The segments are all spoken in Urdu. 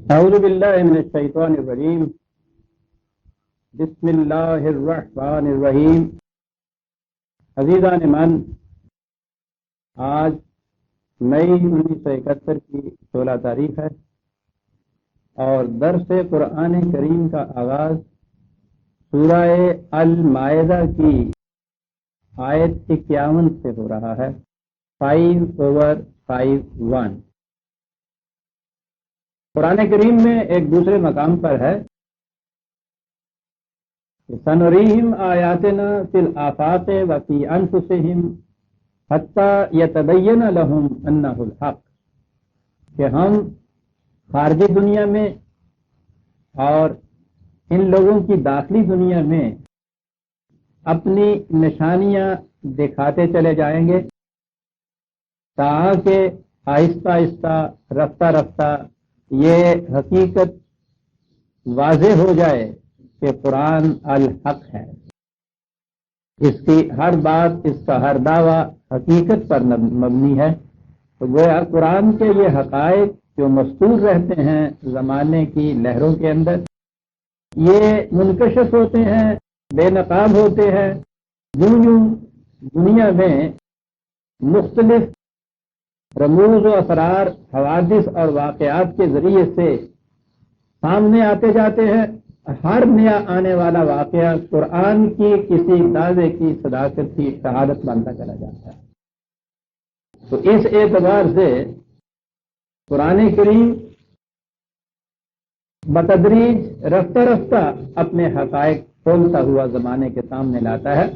اعوذ باللہ من الشیطان الرجیم بسم اللہ الرحمن الرحیم۔ عزیزان من، آج مئی 1971 کی 16 تاریخ ہے اور درس قرآن کریم کا آغاز سورہ المائدہ کی آیت 51 سے ہو رہا ہے، 5/51۔ قرآن کریم میں ایک دوسرے مقام پر ہے سنریہم آیاتنا فی الآفاق وفی انفسہم حتی یتبین لہم انہ الحق، کہ ہم خارجی دنیا میں اور ان لوگوں کی داخلی دنیا میں اپنی نشانیاں دکھاتے چلے جائیں گے تاکہ آہستہ آہستہ رفتہ رفتہ یہ حقیقت واضح ہو جائے کہ قرآن الحق ہے، اس کی ہر بات، اس کا ہر دعویٰ حقیقت پر مبنی ہے۔ تو گویا قرآن کے یہ حقائق جو مستور رہتے ہیں زمانے کی لہروں کے اندر، یہ منکشف ہوتے ہیں، بے نقاب ہوتے ہیں، یوں دنیا میں مختلف رموز و اسرار، حوادث اور واقعات کے ذریعے سے سامنے آتے جاتے ہیں۔ ہر نیا آنے والا واقعہ قرآن کی کسی دعوے کی صداقت کی شہادت بنتا چلا جاتا ہے۔ تو اس اعتبار سے قرآن کریم بتدریج رفتہ رفتہ اپنے حقائق کھولتا ہوا زمانے کے سامنے لاتا ہے۔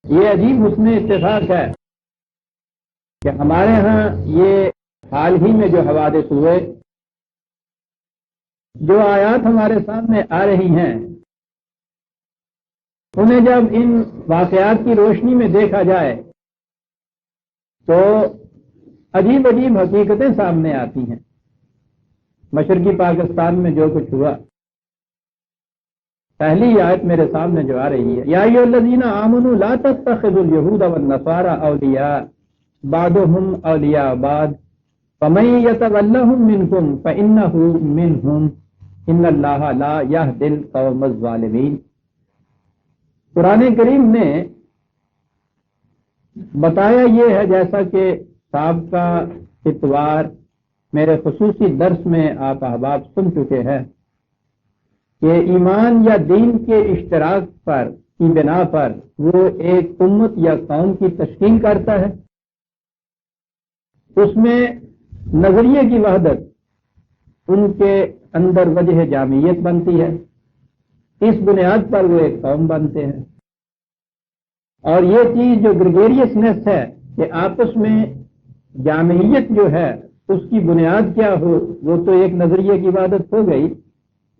یہ عجیب حسن اتفاق ہے کہ ہمارے ہاں یہ حال ہی میں جو حوادث ہوئے، جو آیات ہمارے سامنے آ رہی ہیں، انہیں جب ان واقعات کی روشنی میں دیکھا جائے تو عجیب عجیب حقیقتیں سامنے آتی ہیں۔ مشرقی پاکستان میں جو کچھ ہوا، پہلی آیت میرے سامنے جو آ رہی ہے، یا ایھا الذین آمنوا لا تتخذوا اليہود والنصارى اولیاء بعضهم اولیاء بعض فمن یتولہم منکم فانہ منہم ان اللہ لا یہدی القوم الظالمین۔ قرآن کریم نے بتایا یہ ہے، جیسا کہ سابقہ اتوار میرے خصوصی درس میں آپ احباب سن چکے ہیں، کہ ایمان یا دین کے اشتراک پر کی بنا پر وہ ایک امت یا قوم کی تشکیل کرتا ہے، اس میں نظریے کی وحدت ان کے اندر وجہ جامعیت بنتی ہے، اس بنیاد پر وہ ایک قوم بنتے ہیں۔ اور یہ چیز جو گریگیریسنس ہے کہ آپس میں جامعیت جو ہے اس کی بنیاد کیا ہو، وہ تو ایک نظریے کی وحدت ہو گئی۔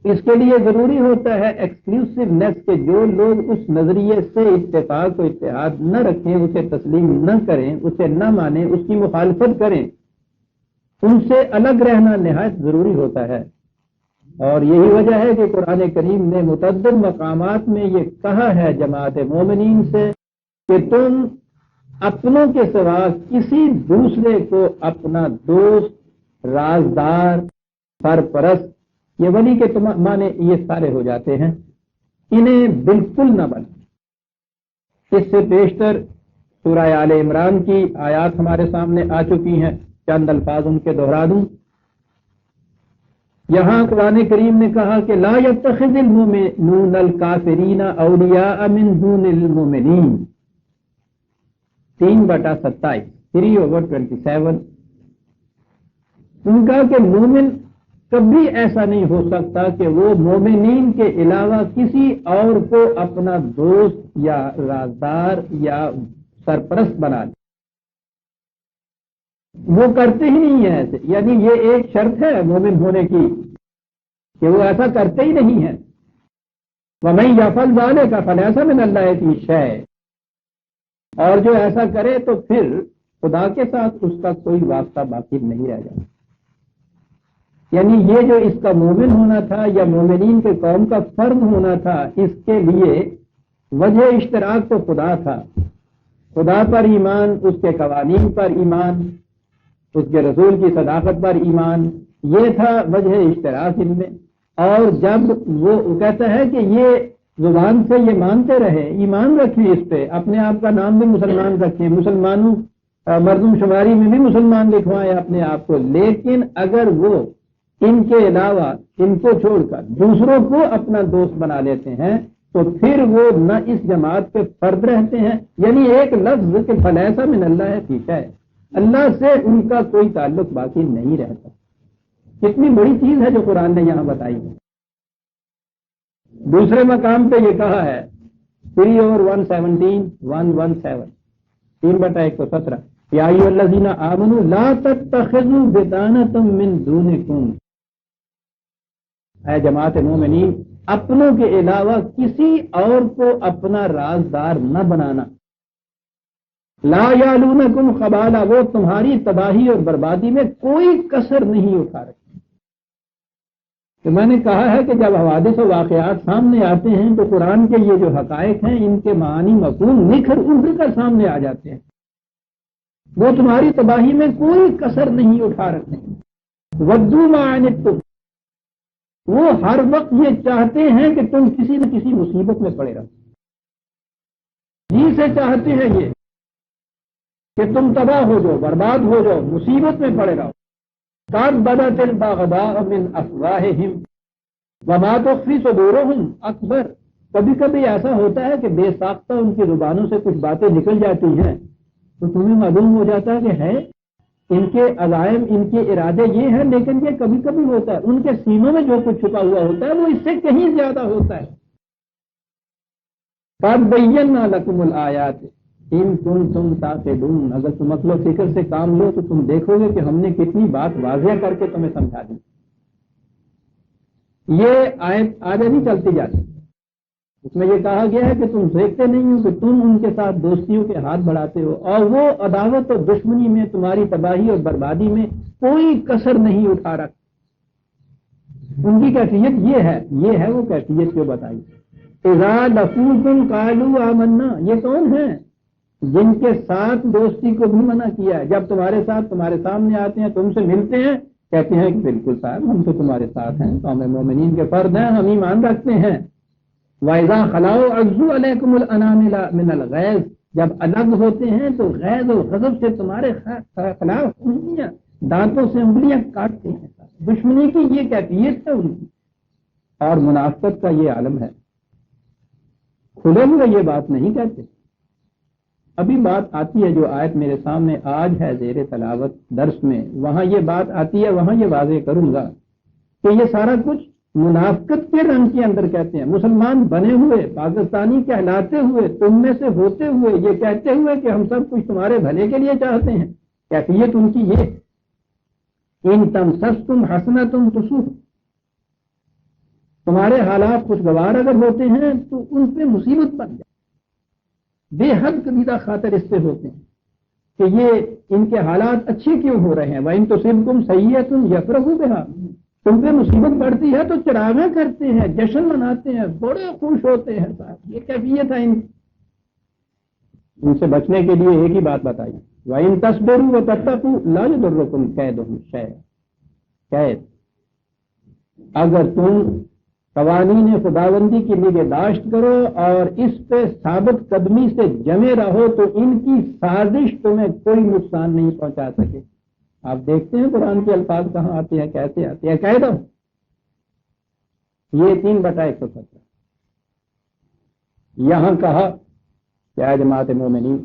اس کے لیے ضروری ہوتا ہے ایکسکلوسیونیس، کہ جو لوگ اس نظریے سے اتفاق و اتحاد نہ رکھیں، اسے تسلیم نہ کریں، اسے نہ مانیں، اس کی مخالفت کریں، ان سے الگ رہنا نہایت ضروری ہوتا ہے۔ اور یہی وجہ ہے کہ قرآن کریم نے متعدد مقامات میں یہ کہا ہے جماعت مومنین سے کہ تم اپنوں کے سوا کسی دوسرے کو اپنا دوست، رازدار، سرپرست، یہ ولی کے معنی یہ سارے ہو جاتے ہیں، انہیں بالکل نہ بنیں۔ اس سے پیشتر سورہ آل عمران کی آیات ہمارے سامنے آ چکی ہیں، چند الفاظ ان کے دہرا دوں۔ یہاں قرآن کریم نے کہا کہ لا یتخذ المؤمنون الکافرین اولیاء من دون المؤمنین، 3/27، 3/27۔ ان کا کہ مومن کبھی ایسا نہیں ہو سکتا کہ وہ مومنین کے علاوہ کسی اور کو اپنا دوست یا رازدار یا سرپرست بنا لے، وہ کرتے ہی نہیں ہیں ایسے، یعنی یہ ایک شرط ہے مومن ہونے کی کہ وہ ایسا کرتے ہی نہیں ہیں۔ وَمَن يَفْعَلْ ذَلِكَ فَلَيْسَ مِنَ اللَّهِ فِي شَيْءٍ، اور جو ایسا کرے تو پھر خدا کے ساتھ اس کا کوئی واسطہ باقی نہیں رہ جاتا۔ یعنی یہ جو اس کا مومن ہونا تھا یا مومنین کے قوم کا فرد ہونا تھا، اس کے لیے وجہ اشتراک تو خدا تھا، خدا پر ایمان، اس کے قوانین پر ایمان، اس کے رسول کی صداقت پر ایمان، یہ تھا وجہ اشتراک ان میں. اور جب وہ کہتا ہے کہ یہ زبان سے یہ مانتے رہے، ایمان رکھیں اس پہ، اپنے آپ کا نام بھی مسلمان رکھیں، مسلمانوں مردم شماری میں بھی مسلمان لکھوائیں اپنے آپ کو، لیکن اگر وہ ان کے علاوہ ان کو چھوڑ کر دوسروں کو اپنا دوست بنا لیتے ہیں تو پھر وہ نہ اس جماعت پہ فرد رہتے ہیں. یعنی ایک لفظ کہ فلیسا من اللہ ہے پیچھا ہے، اللہ سے ان کا کوئی تعلق باقی نہیں رہتا. کتنی بڑی چیز ہے جو قرآن نے یہاں بتائی ہے. دوسرے مقام پہ یہ کہا ہے 3 اور 117 3/117 یا ایھا الذین آمنوا لا تتخذوا بطانۃ من دونکم، اے جماعت مومنین اپنوں کے علاوہ کسی اور کو اپنا رازدار نہ بنانا. لا یعلونکم خبالا، وہ تمہاری تباہی اور بربادی میں کوئی کسر نہیں اٹھا رہے. تو میں نے کہا ہے کہ جب حوادث و واقعات سامنے آتے ہیں تو قرآن کے یہ جو حقائق ہیں ان کے معانی مفہوم نکھر ابھر کر سامنے آ جاتے ہیں. وہ تمہاری تباہی میں کوئی کسر نہیں اٹھا رکھتے. ودوا ما عنتم، وہ ہر وقت یہ چاہتے ہیں کہ تم کسی نہ کسی مصیبت میں پڑے رہو. جی سے چاہتے ہیں یہ کہ تم تباہ ہو جاؤ، برباد ہو جاؤ، مصیبت میں پڑے رہو. قد بدت البغضاء من افواہہم وما تخفی صدورہم اکبر. کبھی کبھی ایسا ہوتا ہے کہ بے ساختہ ان کی زبانوں سے کچھ باتیں نکل جاتی ہیں تو تمہیں معلوم ہو جاتا ہے کہ ہے ان کے عزائم، ان کے ارادے یہ ہیں، لیکن یہ کبھی کبھی ہوتا ہے ان کے سینوں میں جو کچھ چھپا ہوا ہوتا ہے وہ اس سے کہیں زیادہ ہوتا ہے. قد بینا لکم الآیات ان کنتم تعقلون، اگر تم عقل و فکر سے کام لو تو تم دیکھو گے کہ ہم نے کتنی بات واضح کر کے تمہیں سمجھا دی. یہ آیت آگے نہیں چلتی جاتی، اس میں یہ کہا گیا ہے کہ تم دیکھتے نہیں ہو کہ تم ان کے ساتھ دوستیوں کے ہاتھ بڑھاتے ہو اور وہ عداوت اور دشمنی میں تمہاری تباہی اور بربادی میں کوئی کسر نہیں اٹھا رکھ. ان کی کیفیت یہ ہے وہ کیفیت جو بتائی. اذا لقوکم قالوا آمنا، یہ کون ہیں جن کے ساتھ دوستی کو بھی منع کیا ہے. جب تمہارے ساتھ تمہارے سامنے آتے ہیں، تم سے ملتے ہیں، کہتے ہیں کہ بالکل صاحب ہم تو تمہارے ساتھ ہیں، قوم مومنین کے فرد ہیں، ہم ایمان رکھتے ہیں. وَإِذَا خَلَوْا عَضُّوا عَلَيْكُمُ الْأَنَامِلَ مِنَ الْغَيْظِ، جب الگ ہوتے ہیں تو غیظ و غضب سے تمہارے خلاف انگلیاں، دانتوں سے انگلیاں کاٹتے ہیں. دشمنی کی یہ کیفیت ہے ان کی، اور منافقت کا یہ عالم ہے. کھلے ہوئے یہ بات نہیں کہتے. ابھی بات آتی ہے جو آیت میرے سامنے آج ہے زیر تلاوت درس میں، وہاں یہ بات آتی ہے، وہاں یہ واضح کروں گا کہ یہ سارا کچھ منافقت کے رنگ کے اندر کہتے ہیں. مسلمان بنے ہوئے، پاکستانی کہلاتے ہوئے، تم میں سے ہوتے ہوئے، یہ کہتے ہوئے کہ ہم سب کچھ تمہارے بھلے کے لیے چاہتے ہیں. کیفیت ان کی یہ، ان تمسسکم حسنۃ تسؤہم، تمہارے حالات خوشگوار اگر ہوتے ہیں تو ان پہ مصیبت بن جائے. بے حد قبیلہ خاطر اس سے ہوتے ہیں کہ یہ ان کے حالات اچھے کیوں ہو رہے ہیں. وَإِن تُصِبْكُمْ سَيِّئَةٌ يَفْرَحُوا بِهَا، تم پہ مصیبت پڑتی ہے تو چراغاں کرتے ہیں، جشن مناتے ہیں، بڑے خوش ہوتے ہیں. صاحب یہ کیفیت ہے ان سے بچنے کے لیے ایک ہی بات بتائی. وَإِن تَصْبِرُوا وَتَتَّقُوا لَا يَضُرُّكُمْ كَيْدُهُمْ شَيْئًا، اگر تم قوانین خداوندی کی نگہداشت کرو اور اس پہ ثابت قدمی سے جمے رہو تو ان کی سازش تمہیں کوئی نقصان نہیں پہنچا سکے. آپ دیکھتے ہیں قرآن کے الفاظ کہاں آتے ہیں، کیسے آتے ہیں. قید یہ 3/117 یہاں کہا کہ جماعت مومنین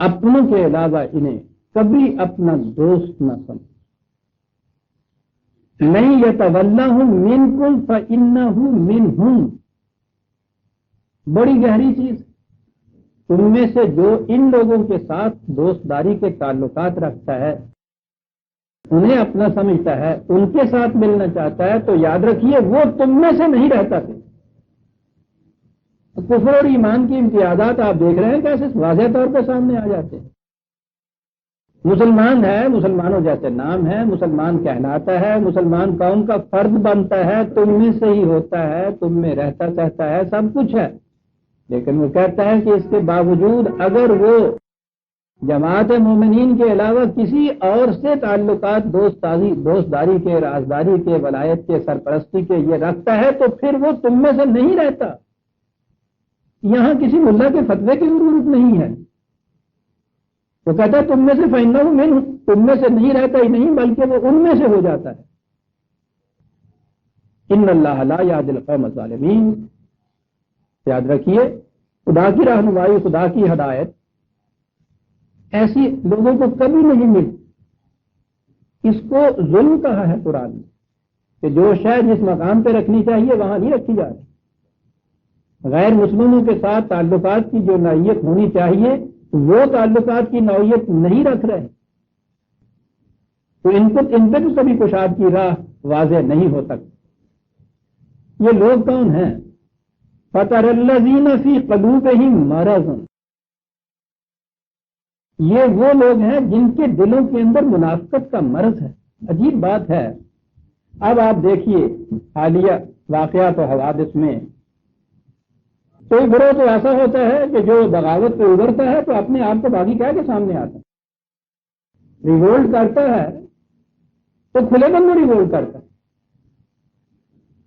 اپنوں کے علاوہ انہیں کبھی اپنا دوست نہ سمجھ. نہیں یتولہم منکم فإنہ منہم، بڑی گہری چیز. تم میں سے جو ان لوگوں کے ساتھ دوست داری کے تعلقات رکھتا ہے، انہیں اپنا سمجھتا ہے، ان کے ساتھ ملنا چاہتا ہے، تو یاد رکھیے وہ تم میں سے نہیں رہتا تھا. کفر اور ایمان کی امتیازات آپ دیکھ رہے ہیں کیسے واضح طور پہ سامنے آ جاتے ہیں. مسلمان ہے، مسلمانوں جیسے نام ہے، مسلمان کہلاتا ہے، مسلمان قوم کا فرد بنتا ہے، تم میں سے ہی ہوتا ہے، تم میں رہتا سہتا ہے، سب کچھ ہے. لیکن وہ کہتا ہے کہ اس کے باوجود اگر وہ جماعت مومنین کے علاوہ کسی اور سے تعلقات دوستداری کے، رازداری کے، ولایت کے، سرپرستی کے یہ رکھتا ہے تو پھر وہ تم میں سے نہیں رہتا. یہاں کسی ملا کے فتوے کی ضرورت نہیں ہے. وہ کہتا ہے تم میں سے فإنہ منہ، تم میں سے نہیں رہتا ہی نہیں بلکہ وہ ان میں سے ہو جاتا ہے. ان اللہ لا یہدی القوم الظالمین. یاد رکھیے خدا کی رہنمائی، خدا کی ہدایت ایسی لوگوں کو کبھی نہیں ملتی. اس کو ظلم کہا ہے قرآن نے کہ جو شے جس مقام پہ رکھنی چاہیے وہاں نہیں رکھی جا رہی. غیر مسلموں کے ساتھ تعلقات کی جو نوعیت ہونی چاہیے وہ تعلقات کی نوعیت نہیں رکھ رہے، تو ان پہ تو کبھی کشاد کی راہ واضح نہیں ہو سکتی. یہ لوگ کون ہیں؟ فَتَرَ الَّذِينَ فِي قُلُوبِهِم مَرَضٌ. یہ وہ لوگ ہیں جن کے دلوں کے اندر منافقت کا مرض ہے. عجیب بات ہے. اب آپ دیکھیے حالیہ واقعات و حوادث میں کوئی گروہ تو ایسا ہوتا ہے کہ جو بغاوت پہ ابھرتا ہے تو اپنے آپ کو باغی کہہ کے سامنے آتا ہے، ریوولٹ کرتا ہے تو کھلے دل میں ریوولٹ کرتا ہے.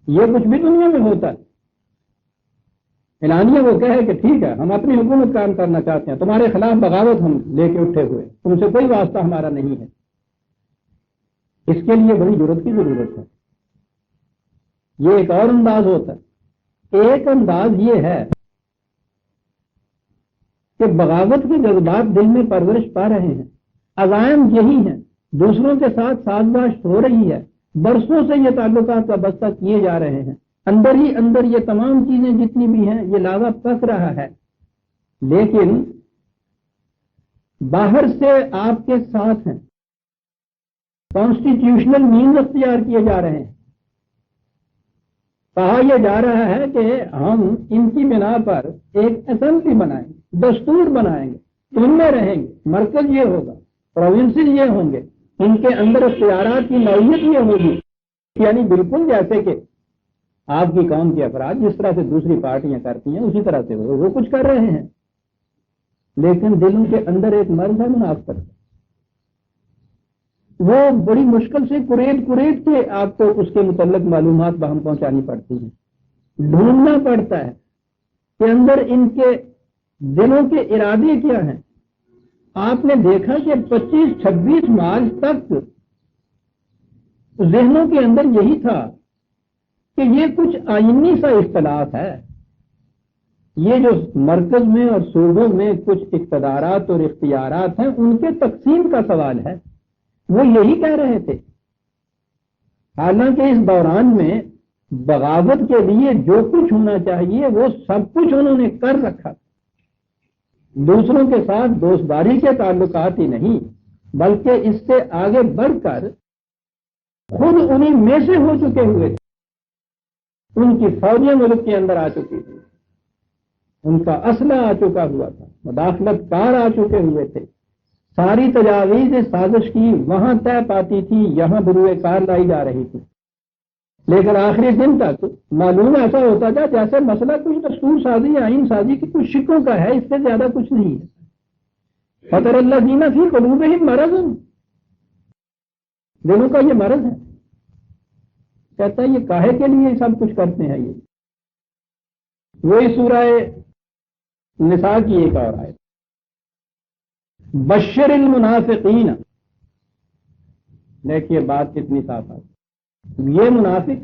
یہ کچھ بھی دنیا میں ہوتا ہے. اعلانیہ وہ کہے کہ ٹھیک ہے ہم اپنی حکومت قائم کرنا چاہتے ہیں، تمہارے خلاف بغاوت ہم لے کے اٹھے ہوئے، تم سے کوئی واسطہ ہمارا نہیں ہے. اس کے لیے بڑی جرات کی ضرورت ہے. یہ ایک اور انداز ہوتا ہے. ایک انداز یہ ہے کہ بغاوت کے جذبات دل میں پرورش پا رہے ہیں، عزائم یہی ہیں، دوسروں کے ساتھ سازگاش ہو رہی ہے، برسوں سے یہ تعلقات وابستہ کیے جا رہے ہیں، اندر ہی اندر یہ تمام چیزیں جتنی بھی ہیں یہ لاوا پک رہا ہے، لیکن باہر سے آپ کے ساتھ ہیں، کانسٹیٹیوشنل مینز اختیار کیے جا رہے ہیں. کہا یہ جا رہا ہے کہ ہم ان کی بنا پر ایک اسمبلی بنائیں گے، دستور بنائیں گے، ان میں رہیں گے، مرکز یہ ہوگا، پروونسز یہ ہوں گے، ان کے اندر اختیارات کی نوعیت یہ ہوگی. یعنی بالکل جیسے کہ آپ کی قوم کے افراد جس طرح سے دوسری پارٹیاں کرتی ہیں اسی طرح سے وہ کچھ کر رہے ہیں، لیکن دلوں کے اندر ایک مرض ہے منافقت. وہ بڑی مشکل سے کریٹ کے آپ کو اس کے متعلق معلومات باہم پہنچانی پڑتی ہیں. ڈھونڈنا پڑتا ہے کہ اندر ان کے دلوں کے ارادے کیا ہیں. آپ نے دیکھا کہ 25-26 مارچ تک ذہنوں کے اندر یہی تھا کہ یہ کچھ آئینی سا اختلاف ہے. یہ جو مرکز میں اور صوبوں میں کچھ اقتدارات اور اختیارات ہیں ان کے تقسیم کا سوال ہے. وہ یہی کہہ رہے تھے. حالانکہ اس دوران میں بغاوت کے لیے جو کچھ ہونا چاہیے وہ سب کچھ انہوں نے کر رکھا. دوسروں کے ساتھ دوستداری کے تعلقات ہی نہیں بلکہ اس سے آگے بڑھ کر خود انہیں میں سے ہو چکے ہوئے تھے. ان کی فوجیں ملک کے اندر آ چکی تھی، ان کا اسلحہ آ چکا ہوا تھا، مداخلت کار آ چکے ہوئے تھے. ساری تجاویز سازش کی وہاں طے پاتی تھی، یہاں بروئے کار لائی جا رہی تھی. لیکن آخری دن تک معلوم ایسا ہوتا تھا جیسے مسئلہ کچھ دستور سازی یا آئین سازی کی کچھ شکوں کا ہے، اس سے زیادہ کچھ نہیں ہے. فَتَرَ الَّذِينَ فِي قُلُوبِهِم مَرَضٌ. دلوں کا یہ مرض ہے. کہتا ہے یہ کاہے کے لیے سب کچھ کرتے ہیں. یہ وہی سورہ نساء کی ایک اور آیت، بشر المنافقین. دیکھیے بات کتنی صاف ہے. یہ منافق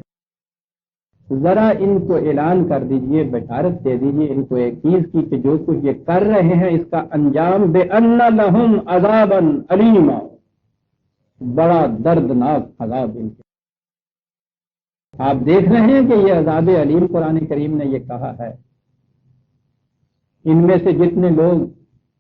ذرا ان کو اعلان کر دیجئے، بشارت دے دیجئے ان کو ایک چیز کی کہ جو کچھ یہ کر رہے ہیں اس کا انجام بِأَنَّ لَهُمْ عَذَابًا أَلِيمًا، بڑا دردناک عذاب ان کے. آپ دیکھ رہے ہیں کہ یہ عذاب علیم قرآن کریم نے یہ کہا ہے. ان میں سے جتنے لوگ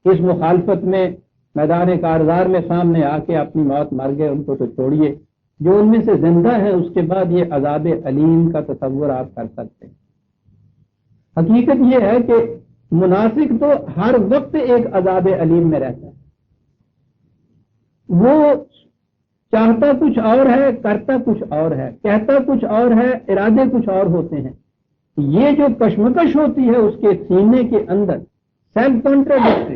اس مخالفت میں میدان کارزار میں سامنے آ کے اپنی موت مر گئے ان کو تو چھوڑیے، جو ان میں سے زندہ ہیں اس کے بعد یہ عذاب علیم کا تصور آپ کر سکتے ہیں. حقیقت یہ ہے کہ منافق تو ہر وقت ایک عذاب علیم میں رہتا ہے. وہ چاہتا کچھ اور ہے، کرتا کچھ اور ہے، کہتا کچھ اور ہے، ارادے کچھ اور ہوتے ہیں. یہ جو کشمکش ہوتی ہے اس کے سینے کے اندر سیلف کنٹراڈکٹری،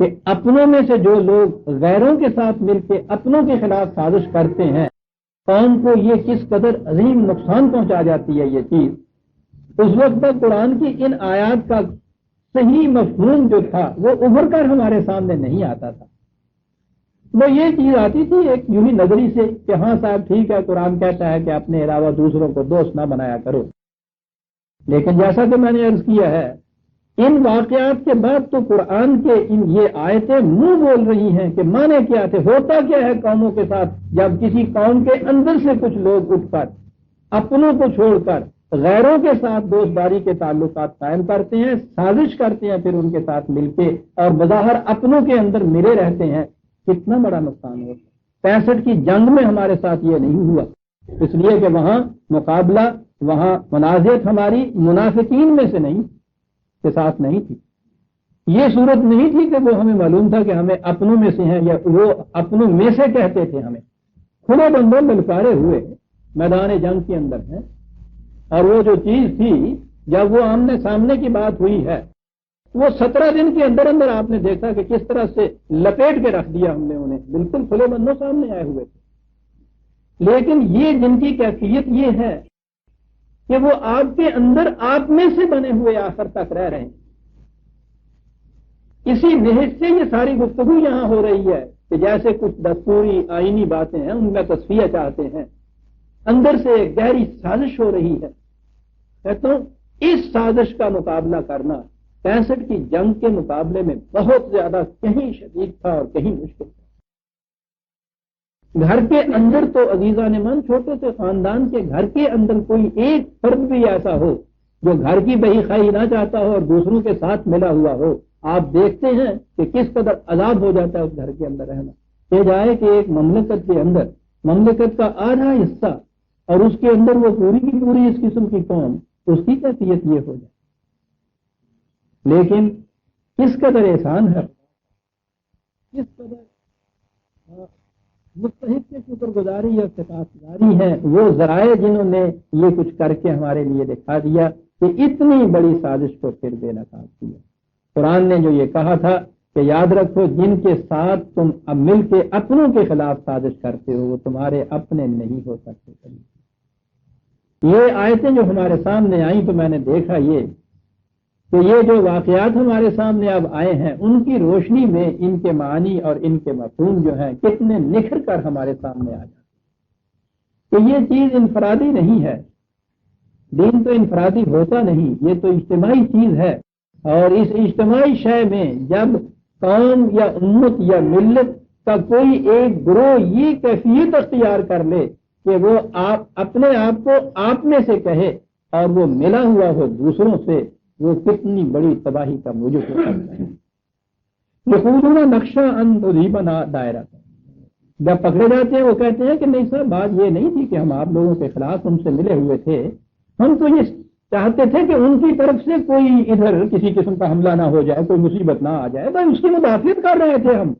کہ اپنوں میں سے جو لوگ غیروں کے ساتھ مل کے اپنوں کے خلاف سازش کرتے ہیں، قوم کو یہ کس قدر عظیم نقصان پہنچا جاتی ہے یہ چیز، اس وقت تک قرآن کی ان آیات کا صحیح مفہوم جو تھا وہ ابھر کر ہمارے سامنے نہیں آتا تھا۔ وہ یہ چیز آتی تھی ایک یوں ہی نظری سے کہ ہاں صاحب ٹھیک ہے، قرآن کہتا ہے کہ اپنے علاوہ دوسروں کو دوست نہ بنایا کرو، لیکن جیسا کہ میں نے عرض کیا ہے، ان واقعات کے بعد تو قرآن کے یہ آیتیں منہ بول رہی ہیں کہ مانے کیا تھے، ہوتا کیا ہے قوموں کے ساتھ جب کسی قوم کے اندر سے کچھ لوگ اٹھ کر اپنوں کو چھوڑ کر غیروں کے ساتھ دوست داری کے تعلقات قائم کرتے ہیں، سازش کرتے ہیں، پھر ان کے ساتھ مل کے اور بظاہر اپنوں کے اندر ملے رہتے ہیں، کتنا بڑا نقصان ہوتا ہے۔ 65 کی جنگ میں ہمارے ساتھ یہ نہیں ہوا، اس لیے کہ وہاں مقابلہ، وہاں منازعت ہماری منافقین میں سے نہیں کے ساتھ نہیں تھی، یہ صورت نہیں تھی کہ وہ ہمیں معلوم تھا کہ ہمیں اپنوں میں سے ہیں یا وہ اپنوں میں سے کہتے تھے، ہمیں کھلے بندوں للکارے ہوئے میدان جنگ کے اندر ہیں۔ اور وہ جو چیز تھی جب وہ آمنے سامنے کی بات ہوئی ہے، وہ 17 دن کے اندر اندر آپ نے دیکھا کہ کس طرح سے لپیٹ کے رکھ دیا ہم نے انہیں، بالکل کھلے بندوں سامنے آئے ہوئے تھے۔ لیکن یہ جن کی کیفیت یہ ہے کہ وہ آپ کے اندر آپ میں سے بنے ہوئے آخر تک رہ رہے ہیں، اسی نہج سے یہ ساری گفتگو یہاں ہو رہی ہے کہ جیسے کچھ دستوری آئینی باتیں ہیں ان میں تصفیہ چاہتے ہیں، اندر سے ایک گہری سازش ہو رہی ہے۔ کہتا ہوں اس سازش کا مقابلہ کرنا 65 کی جنگ کے مقابلے میں بہت زیادہ کہیں شدید تھا اور کہیں مشکل تھا۔ گھر کے اندر تو عزیزان من، چھوٹے سے خاندان کے گھر کے اندر کوئی ایک فرد بھی ایسا ہو جو گھر کی بہی خائی نہ چاہتا ہو اور دوسروں کے ساتھ ملا ہوا ہو، آپ دیکھتے ہیں کہ کس قدر عذاب ہو جاتا ہے اس گھر کے اندر رہنا۔ یہ جائے کہ ایک مملکت کے اندر مملکت کا آدھا حصہ اور اس کے اندر وہ پوری کی پوری اس قسم کی قوم، اس کی کیفیت یہ ہو جائے۔ لیکن کس قدر احسان ہے، کس قدر مستحق کے شکر گزاری اور سپاسگزاری ہے وہ ذرائع جنہوں نے یہ کچھ کر کے ہمارے لیے دکھا دیا کہ اتنی بڑی سازش کو پھر بے نقاب کیا۔ قرآن نے جو یہ کہا تھا کہ یاد رکھو جن کے ساتھ تم اب مل کے اپنوں کے خلاف سازش کرتے ہو وہ تمہارے اپنے نہیں ہو سکتے۔ یہ آیتیں جو ہمارے سامنے آئیں تو میں نے دیکھا یہ کہ یہ جو واقعات ہمارے سامنے اب آئے ہیں ان کی روشنی میں ان کے معنی اور ان کے مفہوم جو ہیں کتنے نکھر کر ہمارے سامنے آ جاتے کہ یہ چیز انفرادی نہیں ہے، دین تو انفرادی ہوتا نہیں، یہ تو اجتماعی چیز ہے۔ اور اس اجتماعی شے میں جب قوم یا امت یا ملت کا کوئی ایک گروہ یہ کیفیت اختیار کر لے کہ وہ اپنے آپ کو آپ میں سے کہے اور وہ ملا ہوا ہو دوسروں سے، وہ کتنی بڑی تباہی کا موجب ہو سکتا ہے۔ یقولون نقشہ بنا دائرہ، جب پکڑے جاتے ہیں وہ کہتے ہیں کہ نہیں صاحب بات یہ نہیں تھی کہ ہم آپ لوگوں کے خلاف ان سے ملے ہوئے تھے، ہم تو یہ چاہتے تھے کہ ان کی طرف سے کوئی ادھر کسی قسم کا حملہ نہ ہو جائے، کوئی مصیبت نہ آ جائے، بس اس کی مدافعت کر رہے تھے ہم،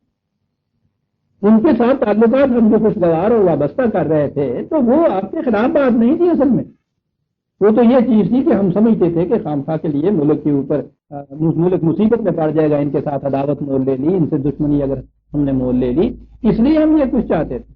ان کے ساتھ تعلقات ہم جو خوشگوار اور وابستہ کر رہے تھے تو وہ آپ کے خلاف بات نہیں تھی، اصل میں وہ تو یہ چیز تھی کہ ہم سمجھتے تھے کہ خامخواہ کے لیے ملک کے اوپر ملک مصیبت میں پڑ جائے گا، ان کے ساتھ عداوت مول لے لی، ان سے دشمنی اگر ہم نے مول لے لی، اس لیے ہم یہ کچھ چاہتے تھے۔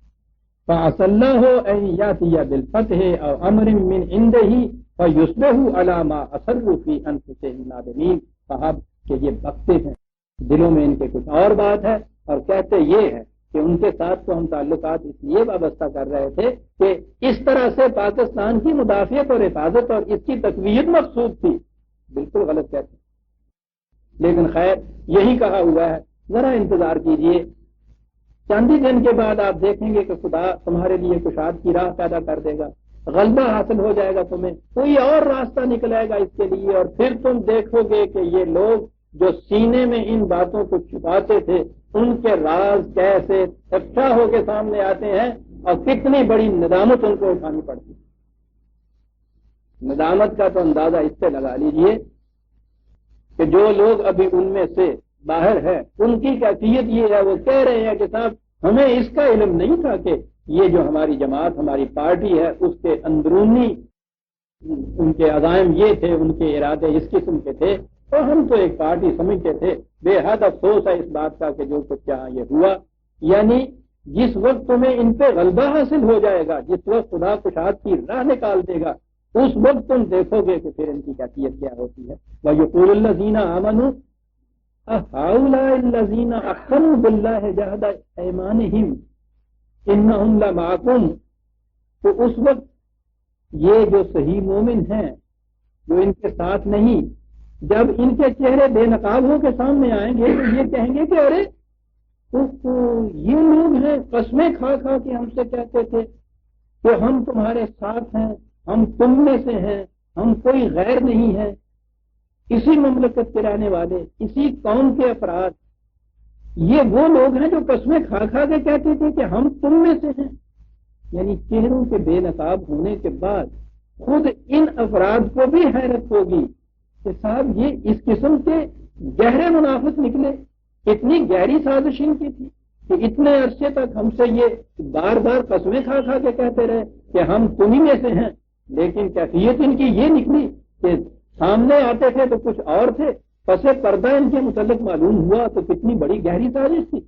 فَعَسَى اللَّهُ أَن يَأْتِيَ بِالْفَتْحِ أَوْ أَمْرٍ مِّنْ عِندِهِ فَيُصْبِحُوا عَلَىٰ مَا أَصَرُّوا فِي أَنفُسِهِمْ نَادِمِينَ۔ کہا کہ یہ بکتے ہیں، دلوں میں ان کے کچھ اور بات ہے، اور کہتے یہ ہے کہ ان کے ساتھ تو ہم تعلقات اس لیے وابستہ کر رہے تھے کہ اس طرح سے پاکستان کی مدافعت اور حفاظت اور اس کی تقویت مقصود تھی۔ بالکل غلط کہتے ہیں، لیکن خیر یہی کہا ہوا ہے، ذرا انتظار کیجئے، چند ہی دن کے بعد آپ دیکھیں گے کہ خدا تمہارے لیے کشاد کی راہ پیدا کر دے گا، غلبہ حاصل ہو جائے گا، تمہیں کوئی اور راستہ نکل آئے گا اس کے لیے، اور پھر تم دیکھو گے کہ یہ لوگ جو سینے میں ان باتوں کو چھپاتے تھے ان کے راز کیسے اچھا ہو کے سامنے آتے ہیں اور کتنی بڑی ندامت ان کو اٹھانی پڑتی ہے۔ ندامت کا تو اندازہ اس سے لگا لیجئے کہ جو لوگ ابھی ان میں سے باہر ہے ان کی کیفیت یہ ہے، وہ کہہ رہے ہیں کہ صاحب ہمیں اس کا علم نہیں تھا کہ یہ جو ہماری جماعت ہماری پارٹی ہے اس کے اندرونی ان کے عزائم یہ تھے، ان کے ارادے اس قسم کے تھے تو ہم تو ایک پارٹی سمجھتے تھے. بے حد افسوس ہے اس بات کا کہ جو کچھ یہاں یہ ہوا. یعنی جس وقت تمہیں ان پہ غلبہ حاصل ہو جائے گا، جس وقت خدا کشاد کی راہ نکال دے گا، اس وقت تم دیکھو گے کہ پھر ان کی کیفیت کیا ہوتی ہے. وَيَقُولُ الَّذِينَ آمَنُوا أَهَٰؤُلَاءِ الَّذِينَ أَقْسَمُوا بِاللَّهِ جَهْدَ أَيْمَانِهِمْ إِنَّهُمْ لَمَعَكُمْ. تو اس وقت یہ جو صحیح مومن ہیں جو ان کے ساتھ نہیں، جب ان کے چہرے بے نقاب ہو کے سامنے آئیں گے تو یہ کہیں گے کہ ارے یہ لوگ ہیں قسمیں کھا کھا کے ہم سے کہتے تھے کہ ہم تمہارے ساتھ ہیں، ہم تم میں سے ہیں، ہم کوئی غیر نہیں ہے. اسی مملکت کے رہنے والے، اسی قوم کے افراد، یہ وہ لوگ ہیں جو قسمیں کھا کھا کے کہتے تھے کہ ہم تم میں سے ہیں. یعنی چہروں کے بے نقاب ہونے کے بعد خود ان افراد کو بھی حیرت ہوگی کہ صاحب یہ اس قسم کے گہرے منافق نکلے. اتنی گہری سازش ان کی تھی کہ اتنے عرصے تک ہم سے یہ بار بار قسمیں کھا کھا کے کہتے رہے کہ ہم تمہیں میں سے ہیں، لیکن کیفیت ان کی یہ نکلی کہ سامنے آتے تھے تو کچھ اور تھے، پس پردہ ان کے متعلق معلوم ہوا تو کتنی بڑی گہری سازش تھی.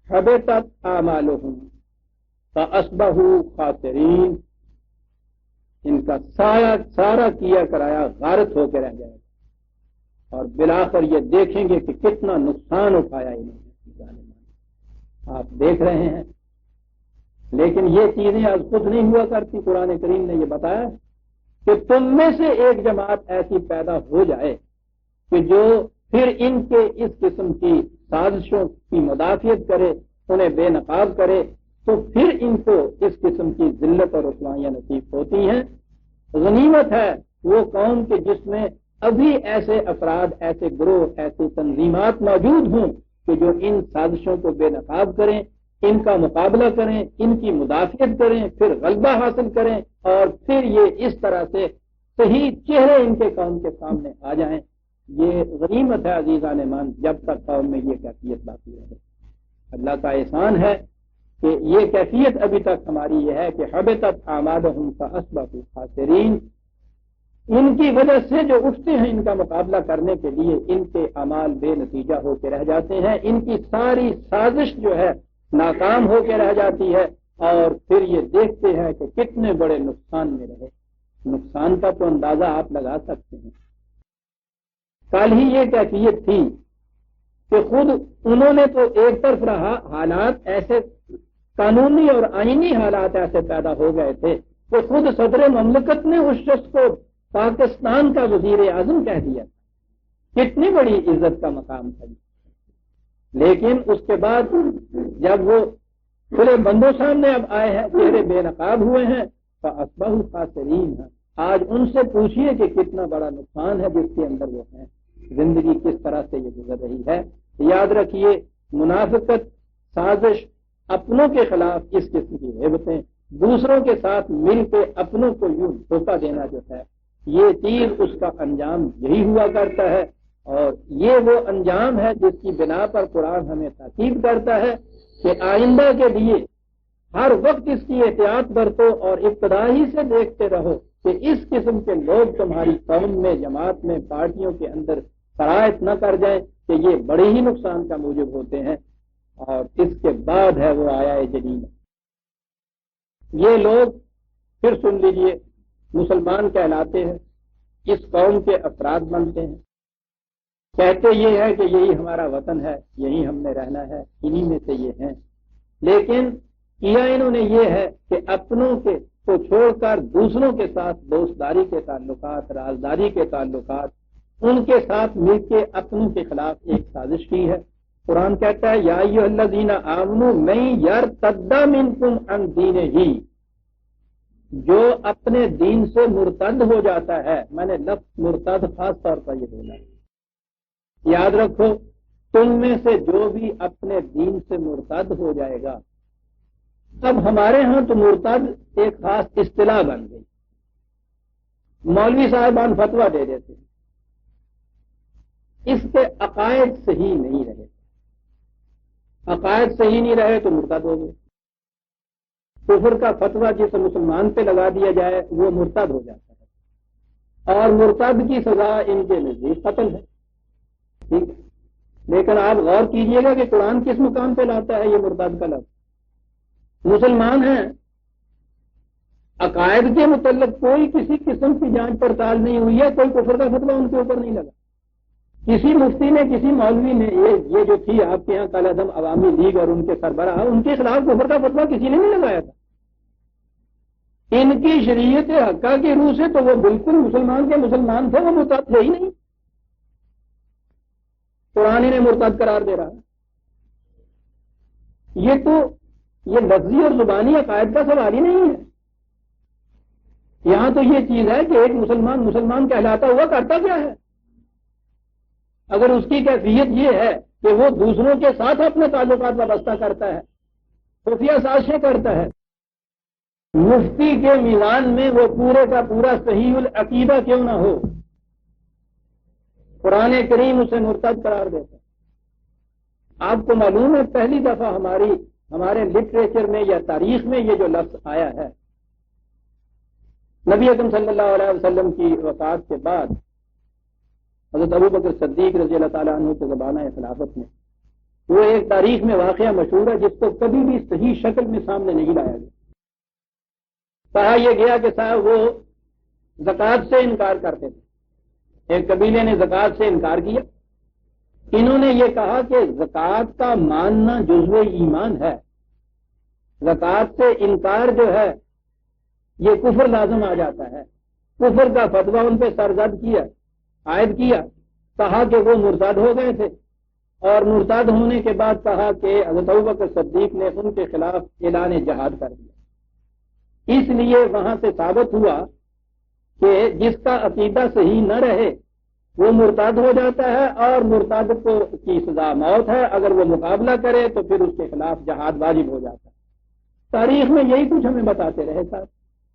حبطت اعمالهم فاصبحوا خاسرین. ان کا سارا کیا کرایا غارت ہو کے رہ جائے گا اور بالآخر یہ دیکھیں گے کہ کتنا نقصان اٹھایا انہوں نے. آپ دیکھ رہے ہیں، لیکن یہ چیزیں آج خود نہیں ہوا کرتی. قرآن کریم نے یہ بتایا کہ تم میں سے ایک جماعت ایسی پیدا ہو جائے کہ جو پھر ان کے اس قسم کی سازشوں کی مدافعت کرے، انہیں بے نقاب کرے، تو پھر ان کو اس قسم کی ذلت اور رسوائیاں نصیب ہوتی ہیں. غنیمت ہے وہ قوم کے جس میں ابھی ایسے افراد، ایسے گروہ، ایسی تنظیمات موجود ہوں کہ جو ان سازشوں کو بے نقاب کریں، ان کا مقابلہ کریں، ان کی مدافعت کریں، پھر غلبہ حاصل کریں اور پھر یہ اس طرح سے صحیح چہرے ان کے قوم کے سامنے آ جائیں. یہ غنیمت ہے عزیزان مان جب تک قوم میں یہ کیفیت باقی رہے. اللہ کا احسان ہے کہ یہ کیفیت ابھی تک ہماری یہ ہے کہ حبطت اعمالهم فاصبحوا خاسرین. ان کی وجہ سے جو اٹھتے ہیں ان کا مقابلہ کرنے کے لیے، ان کے اعمال بے نتیجہ ہو کے رہ جاتے ہیں، ان کی ساری سازش جو ہے ناکام ہو کے رہ جاتی ہے اور پھر یہ دیکھتے ہیں کہ کتنے بڑے نقصان میں رہے. نقصان کا تو اندازہ آپ لگا سکتے ہیں. کل ہی یہ کیفیت تھی کہ خود انہوں نے تو ایک طرف رہا، حالات ایسے قانونی اور آئینی حالات ایسے پیدا ہو گئے تھے کہ خود صدر مملکت نے اس شخص کو پاکستان کا وزیر اعظم کہہ دیا. کتنی بڑی عزت کا مقام تھا. لیکن اس کے بعد جب وہ کھلے بندوں سامنے اب آئے ہیں، چہرے بے نقاب ہوئے ہیں، فاصبحوا خاسرین. آج ان سے پوچھئے کہ کتنا بڑا نقصان ہے جس کے اندر وہ ہیں. زندگی کس طرح سے یہ گزر رہی ہے. یاد رکھیے، منافقت، سازش، اپنوں کے خلاف اس قسم کی غیبتیں، دوسروں کے ساتھ مل کے اپنوں کو یوں دھوکہ دینا جو ہے، یہ چیز اس کا انجام یہی ہوا کرتا ہے. اور یہ وہ انجام ہے جس کی بنا پر قرآن ہمیں تاکید کرتا ہے کہ آئندہ کے لیے ہر وقت اس کی احتیاط برتو اور ابتدا ہی سے دیکھتے رہو کہ اس قسم کے لوگ تمہاری قوم میں، جماعت میں، پارٹیوں کے اندر سرایت نہ کر جائیں کہ یہ بڑے ہی نقصان کا موجب ہوتے ہیں. اور اس کے بعد ہے وہ آیا جلیل. یہ لوگ پھر سن لیجئے مسلمان کہلاتے ہیں، اس قوم کے افراد بنتے ہیں، کہتے یہ ہے کہ یہی ہمارا وطن ہے، یہی ہم نے رہنا ہے، انہی میں سے یہ ہیں. لیکن کیا انہوں نے یہ ہے کہ اپنوں کے کو چھوڑ کر دوسروں کے ساتھ دوستداری کے تعلقات، رازداری کے تعلقات، ان کے ساتھ مل کے اپنوں کے خلاف ایک سازش کی ہے. قرآن کہتا ہے یا ایھا الذین آمنوا من یرتد منکم عن دینہ، جو اپنے دین سے مرتد ہو جاتا ہے. میں نے لفظ مرتد خاص طور پر یہ بولا ہے. یاد رکھو، تم میں سے جو بھی اپنے دین سے مرتد ہو جائے گا. اب ہمارے ہاں تو مرتد ایک خاص اصطلاح بن گئی. مولوی صاحبان فتویٰ دے دیتے ہیں، اس کے عقائد صحیح نہیں رہے. عقائد صحیح نہیں رہے تو مرتد ہو گئے. کفر کا فتویٰ جسے مسلمان پہ لگا دیا جائے وہ مرتد ہو جاتا ہے، اور مرتد کی سزا ان کے نزدیک قتل ہے. ٹھیک ہے، لیکن آپ غور کیجئے گا کہ قرآن کس مقام پہ لاتا ہے یہ مرتد کا لفظ؟ مسلمان ہیں، عقائد کے متعلق کوئی کسی قسم کی جانچ پڑتال نہیں ہوئی ہے، کوئی کفر کا فتویٰ ان کے اوپر نہیں لگا، کسی مفتی نے کسی مولوی نے یہ جو تھی آپ کے یہاں کالعدم عوامی لیگ اور ان کے سربراہ، ان کے خلاف کفر کا فتویٰ کسی نے نہیں لگایا تھا۔ ان کی شریعت حقہ کی روح سے تو وہ بالکل مسلمان کے مسلمان تھے، وہ مرتد تھے ہی نہیں، قرآن انہیں مرتد قرار دے رہا ہے۔ یہ لفظی اور زبانی عقائد کا سوال ہی نہیں ہے، یہاں تو یہ چیز ہے کہ ایک مسلمان کہلاتا ہوا کرتا کیا ہے؟ اگر اس کی کیفیت یہ ہے کہ وہ دوسروں کے ساتھ اپنے تعلقات وابستہ کرتا ہے، خفیہ سازشیں کرتا ہے، مفتی کے میزان میں وہ پورے کا پورا صحیح العقیدہ کیوں نہ ہو، قرآن کریم اسے مرتد قرار دیتا ہے۔ آپ کو معلوم ہے پہلی دفعہ ہمارے لٹریچر میں یا تاریخ میں یہ جو لفظ آیا ہے، نبی اکرم صلی اللہ علیہ وسلم کی وفات کے بعد حضرت ابوبکر صدیق رضی اللہ تعالیٰ عنہ کے زمانہ خلافت میں وہ ایک تاریخ میں واقعہ مشہور ہے جس کو کبھی بھی صحیح شکل میں سامنے نہیں لایا گیا۔ کہا یہ گیا کہ صاحب وہ زکوٰۃ سے انکار کرتے تھے، ایک قبیلے نے زکوٰۃ سے انکار کیا، انہوں نے یہ کہا کہ زکوٰۃ کا ماننا جزو ایمان ہے، زکوٰۃ سے انکار جو ہے یہ کفر لازم آ جاتا ہے، کفر کا فتویٰ ان پہ سرزد کیا، عائد کیا، کہا کہ وہ مرتد ہو گئے تھے، اور مرتد ہونے کے بعد کہا کہ حضرت ابوبکر صدیق نے ان کے خلاف اعلان جہاد کر دیا۔ اس لیے وہاں سے ثابت ہوا کہ جس کا عقیدہ صحیح نہ رہے وہ مرتد ہو جاتا ہے، اور مرتد کو کی سزا موت ہے، اگر وہ مقابلہ کرے تو پھر اس کے خلاف جہاد واجب ہو جاتا ہے۔ تاریخ میں یہی کچھ ہمیں بتاتے رہے صاحب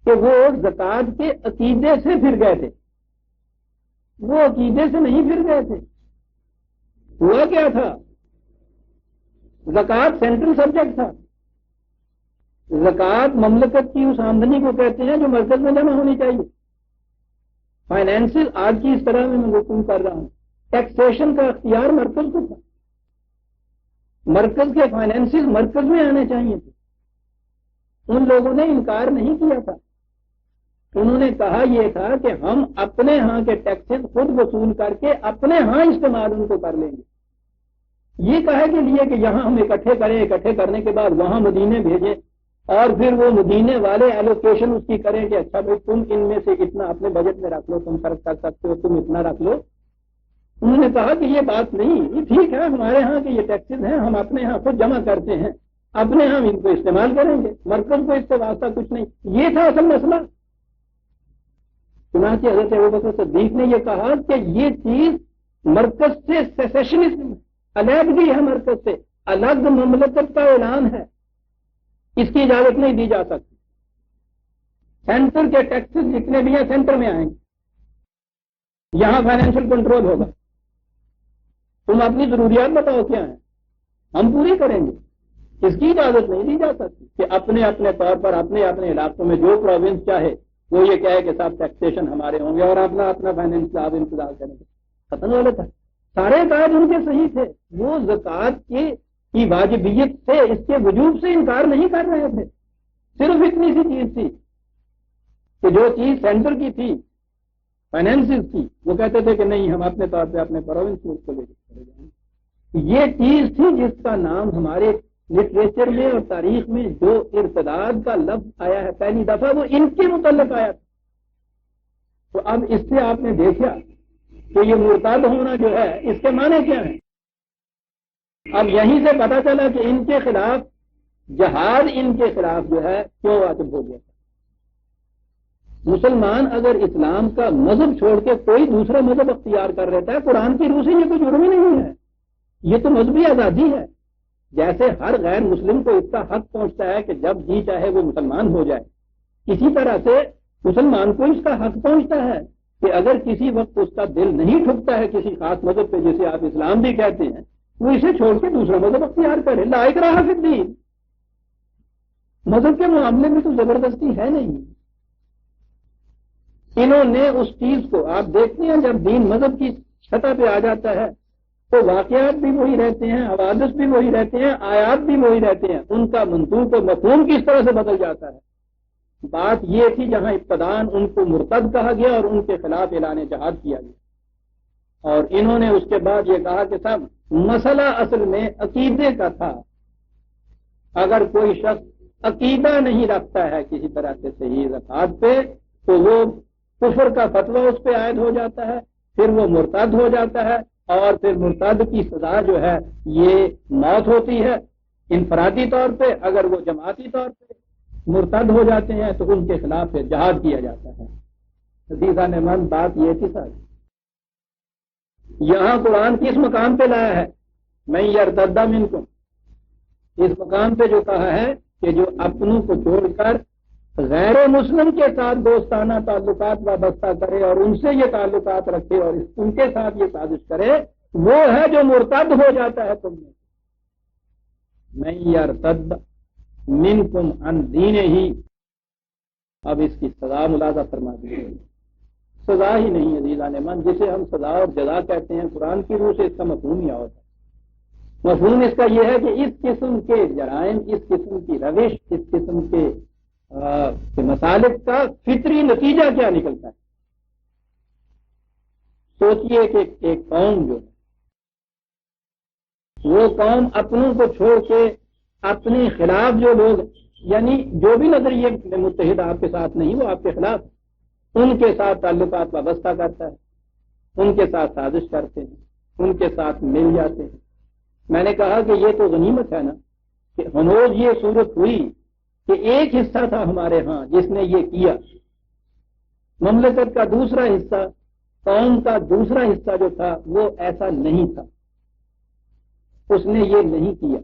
کہ وہ زکوٰۃ کے عقیدے سے پھر گئے تھے، وہ عقیدے سے نہیں پھر گئے تھے۔ ہوا کیا تھا؟ زکوٰۃ سینٹرل سبجیکٹ تھا، زکوٰۃ مملکت کی اس آمدنی کو کہتے ہیں جو مرکز میں جمع ہونی چاہیے۔ فائنینشل آج کی اس طرح میں گفتگو کر رہا ہوں، ٹیکسیشن کا اختیار مرکز کو تھا، مرکز کے فائنینشل مرکز میں آنے چاہیے تھے۔ ان لوگوں نے انکار نہیں کیا تھا، انہوں نے کہا یہ تھا کہ ہم اپنے ہاں کے ٹیکسز خود وصول کر کے اپنے ہاں استعمال ان کو کر لیں گے۔ یہ کہے کے لیے کہ یہاں ہم اکٹھے کریں، اکٹھے کرنے کے بعد وہاں مدینے بھیجیں اور پھر وہ مدینے والے ایلوکیشن اس کی کریں کہ اچھا بھائی تم ان میں سے اتنا اپنے بجٹ میں رکھ لو، تم خرچ کر سکتے ہو، تم اتنا رکھ لو۔ انہوں نے کہا کہ یہ بات نہیں، یہ ٹھیک ہے ہمارے ہاں کے یہ ٹیکسز ہیں، ہم اپنے ہاں خود جمع کرتے ہیں، اپنے ہاں ان کو استعمال کریں گے، مرکز کو اس سے واسطہ کچھ نہیں۔ یہ تھا اصل مسئلہ۔ چنانچہ حضرت ابوبکر صدیق نے یہ کہا کہ یہ چیز مرکز سے سیسیشنزم، علیحدگی ہے، مرکز سے الگ مملکت کا اعلان ہے، اس کی اجازت نہیں دی جا سکتی۔ سینٹر کے ٹیکسز جتنے بھی ہیں سینٹر میں آئیں گے، یہاں فائنینشل کنٹرول ہوگا، تم اپنی ضروریات بتاؤ کیا ہیں، ہم پوری کریں گے۔ اس کی اجازت نہیں دی جا سکتی کہ اپنے اپنے طور پر اپنے اپنے علاقوں میں جو پروونس چاہے وہ یہ کہے کہ صاحب ٹیکسیشن ہمارے ہوں گے اور اپنا اپنا فائنینس آپ انتظار کریں گے۔ ختم غلط ہے، سارے قائد ان کے صحیح تھے، وہ زکوٰۃ کی واجبیت سے، اس کے وجوب سے انکار نہیں کر رہے تھے، صرف اتنی سی چیز تھی کہ جو چیز سینٹر کی تھی، فائنینسز کی، وہ کہتے تھے کہ نہیں ہم اپنے طور پہ اپنے پروونس میں اس کو لے کے چلے جائیں۔ یہ چیز تھی جس کا نام ہمارے لٹریچر میں اور تاریخ میں جو ارتداد کا لفظ آیا ہے پہلی دفعہ وہ ان کے متعلق آیا تھا۔ تو اب اس سے آپ نے دیکھا کہ یہ مرتد ہونا جو ہے اس کے معنی کیا ہیں۔ اب یہیں سے پتہ چلا کہ ان کے خلاف جہاد، ان کے خلاف جو ہے کیوں واجب ہو گیا۔ مسلمان اگر اسلام کا مذہب چھوڑ کے کوئی دوسرا مذہب اختیار کر لیتا ہے، قرآن کی روح سے یہ کوئی جرم ہی نہیں ہے، یہ تو مذہبی آزادی ہے۔ جیسے ہر غیر مسلم کو اس کا حق پہنچتا ہے کہ جب جی چاہے وہ مسلمان ہو جائے، اسی طرح سے مسلمان کو اس کا حق پہنچتا ہے کہ اگر کسی وقت اس کا دل نہیں ٹھکتا ہے کسی خاص مذہب پہ جسے آپ اسلام بھی کہتے ہیں، وہ اسے چھوڑ کے دوسرا مذہب اختیار کرے۔ لا اکراہ فی الدین، مذہب کے معاملے میں تو زبردستی ہے نہیں۔ انہوں نے اس چیز کو، آپ دیکھتے ہیں جب دین مذہب کی سطح پہ آ جاتا ہے تو واقعات بھی وہی رہتے ہیں، حوادث بھی وہی رہتے ہیں، آیات بھی وہی رہتے ہیں، ان کا منطوق و مفہوم کس طرح سے بدل جاتا ہے۔ بات یہ تھی جہاں ابتداءً ان کو مرتد کہا گیا اور ان کے خلاف اعلان جہاد کیا گیا، اور انہوں نے اس کے بعد یہ کہا کہ صاحب مسئلہ اصل میں عقیدے کا تھا، اگر کوئی شخص عقیدہ نہیں رکھتا ہے کسی طرح سے صحیح زکوٰۃ پہ تو وہ کفر کا فتویٰ اس پہ عائد ہو جاتا ہے، پھر وہ مرتد ہو جاتا ہے، اور پھر مرتد کی سزا جو ہے یہ موت ہوتی ہے انفرادی طور پہ۔ اگر وہ جماعتی طور پہ مرتد ہو جاتے ہیں تو ان کے خلاف پھر جہاد کیا جاتا ہے۔ عزیزان من، بات یہ تھی سر، یہاں قرآن کس مقام پہ لایا ہے؟ من یرتد منکم، اس مقام پہ جو کہا ہے کہ جو اپنوں کو چھوڑ کر غیر مسلم کے ساتھ دوستانہ تعلقات وابستہ کرے اور ان سے یہ تعلقات رکھے اور ان کے ساتھ یہ سازش کرے، وہ ہے جو مرتد ہو جاتا ہے تم میں۔ من یرتد منکم عن دینہ، اب اس کی سزا ملاحظہ فرما دیجیے۔ سزا ہی نہیں عزیزان من، جسے ہم سزا اور جزا کہتے ہیں قرآن کی روح سے اس کا مفہوم ہی ہوتا ہے۔ مفہوم اس کا یہ ہے کہ اس قسم کے جرائم، اس قسم کی روش، اس قسم کے مسالک کا فطری نتیجہ کیا نکلتا ہے۔ سوچئے کہ ایک قوم جو ہے وہ قوم اپنوں کو چھوڑ کے اپنے خلاف جو لوگ، یعنی جو بھی نظریے میں متحد آپ کے ساتھ نہیں وہ آپ کے خلاف، ان کے ساتھ تعلقات وابستہ کرتا ہے، ان کے ساتھ سازش کرتے ہیں، ان کے ساتھ مل جاتے ہیں۔ میں نے کہا کہ یہ تو غنیمت ہے نا کہ ہنوز یہ صورت ہوئی کہ ایک حصہ تھا ہمارے ہاں جس نے یہ کیا، مملکت کا دوسرا حصہ، قوم کا دوسرا حصہ جو تھا وہ ایسا نہیں تھا، اس نے یہ نہیں کیا۔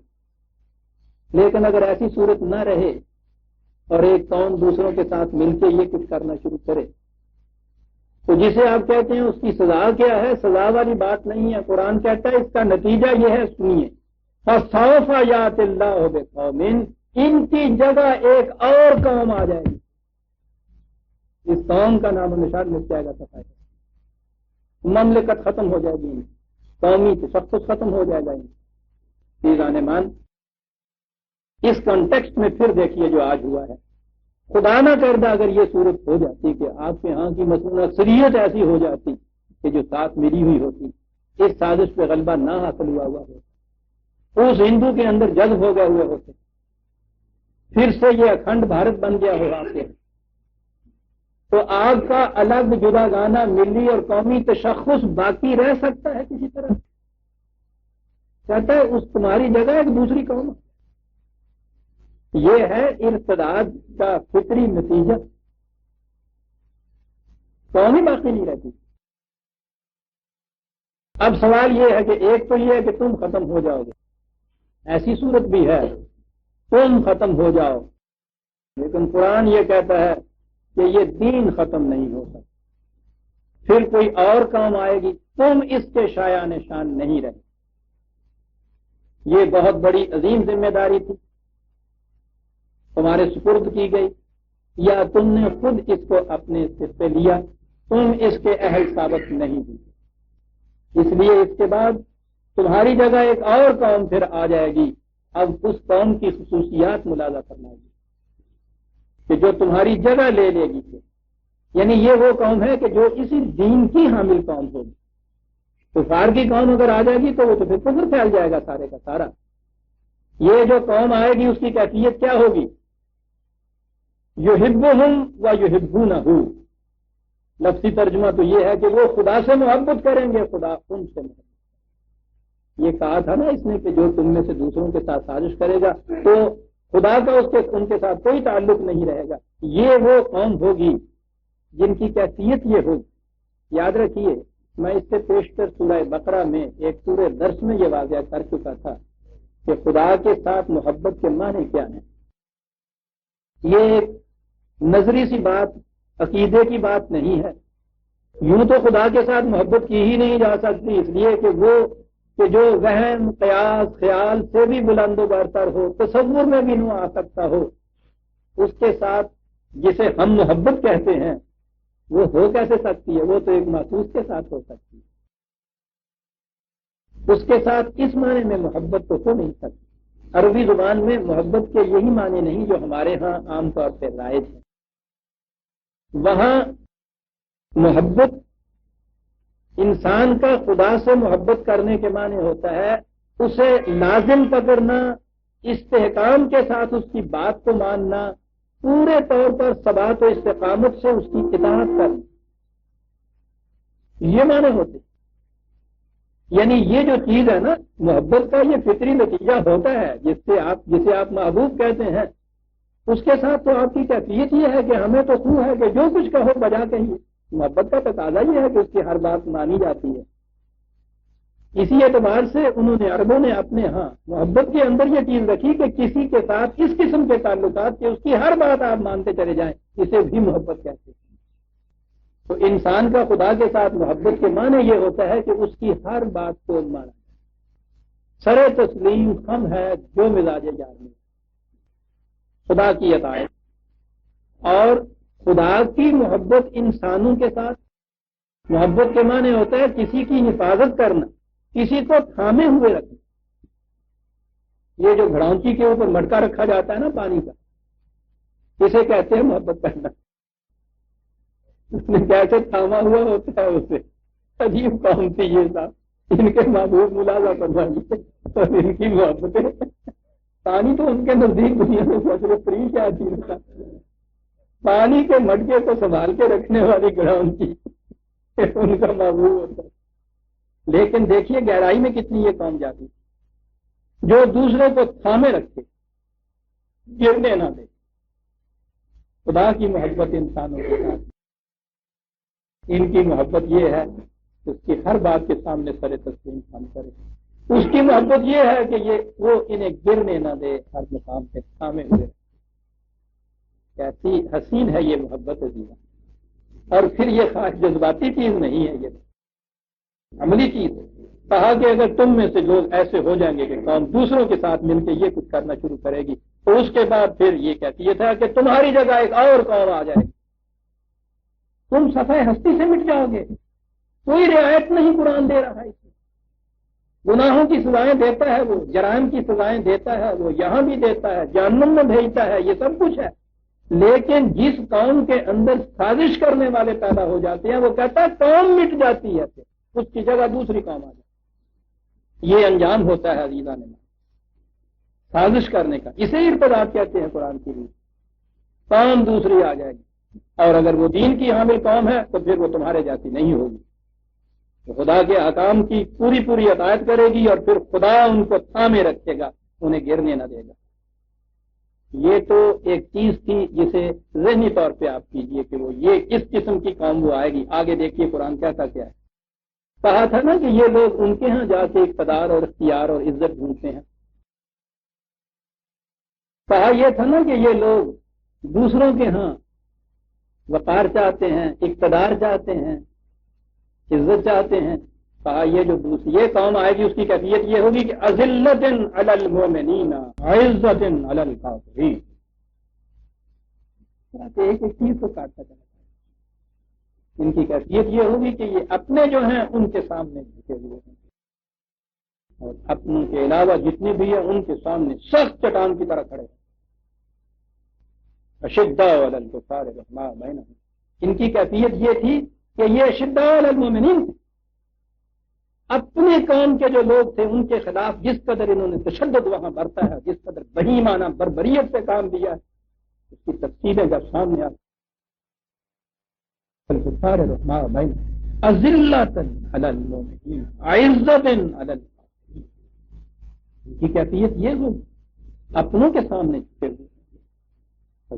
لیکن اگر ایسی صورت نہ رہے اور ایک قوم دوسروں کے ساتھ مل کے یہ کچھ کرنا شروع کرے تو جسے آپ کہتے ہیں اس کی سزا کیا ہے، سزا والی بات نہیں ہے۔ قرآن کہتا ہے اس کا نتیجہ یہ ہے، سنیے، فَسَوْفَ يَأْتِ اللَّهُ بِقَوْمٍ، ان کی جگہ ایک اور قوم آ جائے گی، اس قوم کا نام و نشان مٹ جائے گا، مملکت ختم ہو جائے گی، قومی تشخص ختم ہو جائے گا۔ عزیزان مان، اس کانٹیکسٹ میں پھر دیکھیے جو آج ہوا ہے، خدا نہ کردہ اگر یہ صورت ہو جاتی کہ آپ کے ہاں کی مثلاً اکثریت ایسی ہو جاتی کہ جو ساتھ ملی ہوئی ہوتی، اس سازش پہ غلبہ نہ حاصل ہوا ہوتا، اس ہندو کے اندر جذب ہو گئے ہوئے ہوتے، پھر سے یہ اکھنڈ بھارت بن گیا ہو آپ کے، تو آپ کا الگ جدا گانا ملی اور قومی تشخص باقی رہ سکتا ہے کسی طرح؟ کہتا ہے اس تمہاری جگہ ایک دوسری قوم۔ یہ ہے ارتداد کا فطری نتیجہ، قوم ہی باقی نہیں رہتی۔ اب سوال یہ ہے کہ ایک تو یہ ہے کہ تم ختم ہو جاؤ گے، ایسی صورت بھی ہے تم ختم ہو جاؤ، لیکن قرآن یہ کہتا ہے کہ یہ دین ختم نہیں ہو سکتا، پھر کوئی اور قوم آئے گی، تم اس کے شایان شان نہیں رہے۔ یہ بہت بڑی عظیم ذمہ داری تھی، تمہارے سپرد کی گئی، یا تم نے خود اس کو اپنے سر پہ لیا، تم اس کے اہل ثابت نہیں ہوئے، اس لیے اس کے بعد تمہاری جگہ ایک اور قوم پھر آ جائے گی۔ اب اس قوم کی خصوصیات ملاحظہ کرنا ہے کہ جو تمہاری جگہ لے لے گی، یعنی یہ وہ قوم ہے کہ جو اسی دین کی حامل قوم ہوگی۔ کفار کی قوم اگر آ جائے گی تو وہ تو پھر کفر پھیل جائے گا سارے کا سارا۔ یہ جو قوم آئے گی اس کی کیفیت کیا ہوگی؟ یحبہم و یحبونہ، لفظی ترجمہ تو یہ ہے کہ وہ خدا سے محبت کریں گے، خدا ان سے محبت۔ یہ کہا تھا نا اس نے کہ جو تم میں سے دوسروں کے ساتھ سازش کرے گا تو خدا کا ان کے ساتھ کوئی تعلق نہیں رہے گا۔ یہ وہ قوم ہوگی جن کی کیفیت یہ ہوگی۔ یاد رکھیے، میں اس سے پیشتر سورہ بقرہ میں ایک پورے درس میں یہ واضح کر چکا تھا کہ خدا کے ساتھ محبت کے معنی کیا ہیں۔ یہ ایک نظری سی بات، عقیدے کی بات نہیں ہے۔ یوں تو خدا کے ساتھ محبت کی ہی نہیں جا سکتی، اس لیے کہ وہ کہ جو وہم، قیاس، خیال سے بھی بلند و برتر ہو، تصور میں بھی نہ آ سکتا ہو، اس کے ساتھ جسے ہم محبت کہتے ہیں وہ ہو کیسے سکتی ہے؟ وہ تو ایک محسوس کے ساتھ ہو سکتی ہے۔ اس کے ساتھ اس معنی میں محبت تو ہو نہیں سکتی. عربی زبان میں محبت کے یہی معنی نہیں جو ہمارے ہاں عام طور پہ رائج ہے. وہاں محبت انسان کا خدا سے محبت کرنے کے معنی ہوتا ہے اسے لازم پکڑنا، استحکام کے ساتھ اس کی بات کو ماننا، پورے طور پر ثبات و استقامت سے اس کی اطاعت کرنا، یہ معنی ہوتے. یعنی یہ جو چیز ہے نا محبت کا، یہ فطری نتیجہ ہوتا ہے جسے آپ محبوب کہتے ہیں. اس کے ساتھ تو آپ کی کیفیت یہ ہے کہ ہمیں تو خو ہے کہ جو کچھ کہو بجا کہیے. محبت کا تقاضا یہ ہے کہ اس کی ہر بات مانی جاتی ہے. اسی اعتبار سے انہوں نے عربوں نے اپنے ہاں محبت کے اندر یہ چیز رکھی کہ کسی کے ساتھ اس قسم کے تعلقات کہ اس کی ہر بات آپ مانتے چلے جائیں، اسے بھی محبت کہتے ہیں. تو انسان کا خدا کے ساتھ محبت کے معنی یہ ہوتا ہے کہ اس کی ہر بات کو مانا، سر تسلیم خم ہے جو مزاج یار میں خدا کی اطاعت. اور خدا کی محبت انسانوں کے ساتھ محبت کے معنی ہوتا ہے کسی کی حفاظت کرنا، کسی کو تھامے ہوئے رکھنا. یہ جو گھڑونچی کے اوپر مٹکا رکھا جاتا ہے نا پانی کا، اسے کہتے ہیں محبت کرنا. اس نے کیسے تھاما ہوا ہوتا ہے اسے. عجیب قوم تھی یہ صاحب. ان کے محبوب ملازہ فرمائیے اور ان کی محبتیں. پانی تو ان کے نزدیک دنیا میں سب سے فری کیا چیز تھا. پانی کے مٹکے کو سنبھال کے رکھنے والی گھڑونچی ان کا محبوب ہوتا ہے. لیکن دیکھیے گہرائی میں کتنی یہ قوم جاتی جو دوسرے کو تھامے رکھے، گرنے نہ دے. خدا کی محبت انسانوں کے ساتھ، ان کی محبت یہ ہے کہ اس کی ہر بات کے سامنے سر تسلیم خم کرے. اس کی محبت یہ ہے کہ وہ انہیں گرنے نہ دے، ہر مقام پہ تھامے ہوئے. کیسی حسین ہے یہ محبت عزیزہ. اور پھر یہ خاص جذباتی چیز نہیں ہے، یہ عملی چیز ہے. کہا کہ اگر تم میں سے لوگ ایسے ہو جائیں گے کہ قوم دوسروں کے ساتھ مل کے یہ کچھ کرنا شروع کرے گی تو اس کے بعد پھر یہ کہتی ہے تھا کہ تمہاری جگہ ایک اور قوم آ جائے گی، تم صفحہ ہستی سے مٹ جاؤ گے. کوئی رعایت نہیں قرآن دے رہا ہے. گناہوں کی سزائیں دیتا ہے، وہ جرائم کی سزائیں دیتا ہے، وہ یہاں بھی دیتا ہے، جہنم میں بھیجتا ہے، یہ سب کچھ ہے. لیکن جس قوم کے اندر سازش کرنے والے پیدا ہو جاتے ہیں وہ کہتا ہے قوم مٹ جاتی ہے، اس کی جگہ دوسری قوم آ جاتی. یہ انجام ہوتا ہے عزیزہ نے سازش کرنے کا. اسے ارتداد کہتے ہیں قرآن کی لیے. قوم دوسری آ جائے گی اور اگر وہ دین کی حامل قوم ہے تو پھر وہ تمہارے جاتی نہیں ہوگی. تو خدا کے احکام کی پوری اطاعت کرے گی اور پھر خدا ان کو تھامے رکھے گا، انہیں گرنے نہ دے گا. یہ تو ایک چیز تھی جسے ذہنی طور پہ آپ کیجئے کہ وہ یہ اس قسم کی قوم وہ آئے گی. آگے دیکھیے قرآن کہتا کیا ہے. کہا تھا نا کہ یہ لوگ ان کے ہاں جا کے اقتدار اور اختیار اور عزت ڈھونڈتے ہیں. کہا یہ تھا نا کہ یہ لوگ دوسروں کے ہاں وقار چاہتے ہیں، اقتدار چاہتے ہیں، عزت چاہتے ہیں. کہا یہ جو یہ قوم آئے گی اس کی کیفیت یہ ہوگی کہ اذلۃ علی المؤمنین عزۃ علی الکافرین. ایک چیز کو کاٹتا چلا. ان کی کیفیت یہ ہوگی کہ یہ اپنے جو ہیں ان کے سامنے جھکے ہوئے ہیں اور اپنوں کے علاوہ جتنے بھی ہیں ان کے سامنے سخت چٹان کی طرح کھڑے ہیں. اشداء علی الکفار رحماء بینہم. ان کی کیفیت یہ تھی کہ یہ اشداء علی المؤمنین تھے. اپنے قوم کے جو لوگ تھے ان کے خلاف جس قدر انہوں نے تشدد وہاں برتا ہے، جس قدر بہیمانہ بربریت سے کام دیا ہے، اس کی تفصیلیں جب سامنے آتی الکفار رحماء بینہم اذلۃ علی المؤمنین عزۃ علی الکافرین. ان کی کیفیت یہ ہوگی اپنوں کے سامنے جھکے ہوئے،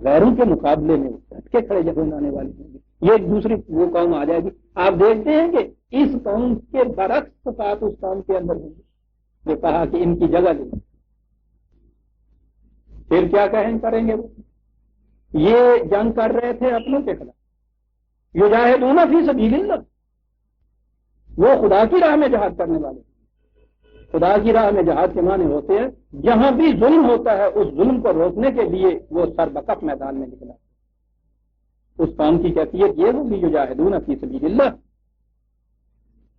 غیروں کے مقابلے میں ڈٹ کے کھڑے جب ہونے والی ہوں گے. یہ ایک دوسری وہ قوم آ جائے گی. آپ دیکھتے ہیں کہ اس قوم کے برعکس صفات اس قوم کے اندر ہوں گے. یہ کہا کہ ان کی جگہ لے. پھر کیا کریں گے وہ؟ یہ جنگ کر رہے تھے اپنوں کے خلاف. یجاہدون فی سبیل اللہ. وہ خدا کی راہ میں جہاد کرنے والے. خدا کی راہ میں جہاد کے معنی ہوتے ہیں جہاں بھی ظلم ہوتا ہے اس ظلم کو روکنے کے لیے وہ سربکف میدان میں نکلا. اس قوم کی کیفیت یہ ہوگی یجاہدون فی سبیل اللہ.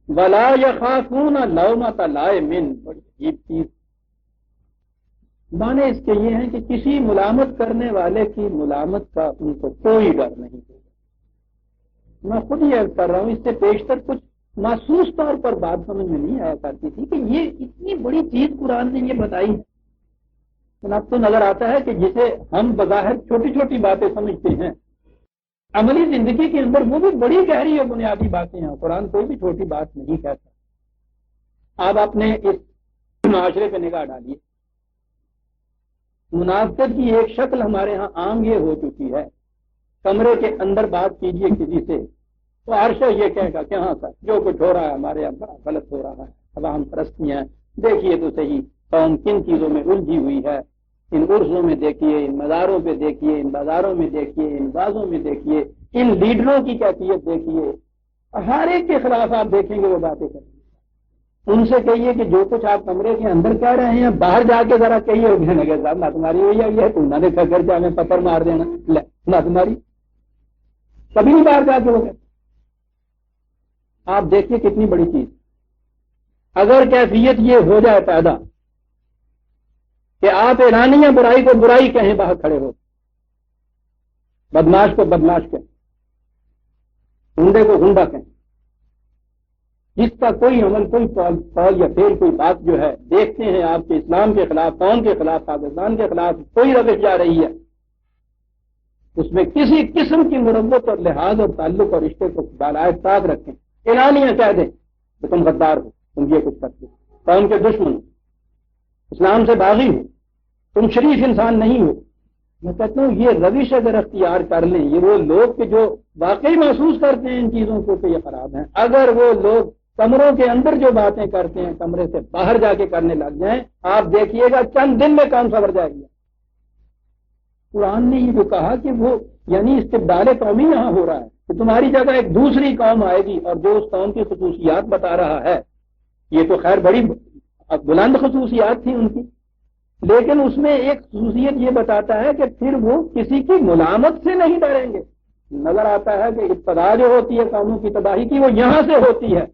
ولا یخافون لومۃ لائم، بڑی عجیب چیز. معنی اس کے یہ ہیں کہ کسی ملامت کرنے والے کی ملامت کا ان کو کوئی ڈر نہیں ہوگا. میں خود یہ عرض کر رہا ہوں، اس سے پیشتر کچھ محسوس طور پر بات سمجھ میں نہیں آیا کرتی تھی کہ یہ اتنی بڑی چیز قرآن نے یہ بتائی ہے. اب تو نظر آتا ہے کہ جسے ہم بظاہر چھوٹی چھوٹی باتیں سمجھتے ہیں، عملی زندگی کے اندر وہ بھی بڑی گہری اور بنیادی باتیں ہیں. قرآن کوئی بھی چھوٹی بات نہیں کہتا. آپ اپنے اس معاشرے پہ نگاہ ڈالیے. منافقت کی ایک شکل ہمارے ہاں عام یہ ہو چکی ہے، کمرے کے اندر بات کیجئے کسی سے تو عرشہ یہ کہے گا کہ ہاں سر جو کچھ ہو رہا ہے ہمارے یہاں بڑا غلط ہو رہا ہے، عوام پرستیاں ہیں، دیکھیے تو صحیح قوم کن چیزوں میں الجھی ہوئی ہے، ان عرصوں میں دیکھیے، ان مزاروں پہ دیکھیے، ان بازاروں میں دیکھیے، ان بازوں میں دیکھیے، ان لیڈروں کی کیفیت دیکھیے. ہر ایک کے خلاف آپ دیکھیں گے وہ باتیں کریں. ان سے کہیے کہ جو کچھ آپ کمرے کے اندر کہہ رہے ہیں باہر جا کے ذرا کہیے، اور کہنے لگے صاحب نہ تمہاری ہوئی ہے تو نہ دیکھا گھر جا میں پتھر مار دینا، نہ تمہاری کبھی نہیں باہر جا کے وہ. آپ دیکھیے کتنی بڑی چیز. اگر کیفیت یہ ہو جائے پیدا کہ آپ اعلانیہ برائی کو برائی کہیں، باہر کھڑے ہو، بدماش کو بدماش کہیں، گنڈے کو گنڈا کہیں، جس کا کوئی عمل، کوئی قول یا پھر کوئی بات جو ہے دیکھتے ہیں آپ کے اسلام کے خلاف، قوم کے خلاف، پاکستان کے خلاف کوئی روش جا رہی ہے، اس میں کسی قسم کی مربت اور لحاظ اور تعلق اور رشتے کو بالائے طاق رکھیں، اعلانیہ کہہ دیں کہ تم غدار ہو، تم یہ کچھ کرتے ہو، قوم کے دشمن ہو، اسلام سے باغی ہو، تم شریف انسان نہیں ہو. میں کہتا ہوں یہ روش اگر اختیار کر لیں، یہ وہ لوگ کہ جو واقعی محسوس کرتے ہیں ان چیزوں کو کہ یہ خراب ہیں، اگر وہ لوگ کمروں کے اندر جو باتیں کرتے ہیں کمرے سے باہر جا کے کرنے لگ جائیں، آپ دیکھیے گا چند دن میں کام سنور جائے گا. قرآن نے یہ جو کہا کہ وہ یعنی استبدال قومی یہاں ہو رہا ہے کہ تمہاری جگہ ایک دوسری قوم آئے گی اور جو اس قوم کی خصوصیات بتا رہا ہے، یہ تو خیر بڑی بلند خصوصیات تھیں ان کی، لیکن اس میں ایک خصوصیت یہ بتاتا ہے کہ پھر وہ کسی کی ملامت سے نہیں ڈریں گے. نظر آتا ہے کہ ابتدا جو ہوتی ہے قوموں کی تباہی کی وہ یہاں سے ہوتی ہے.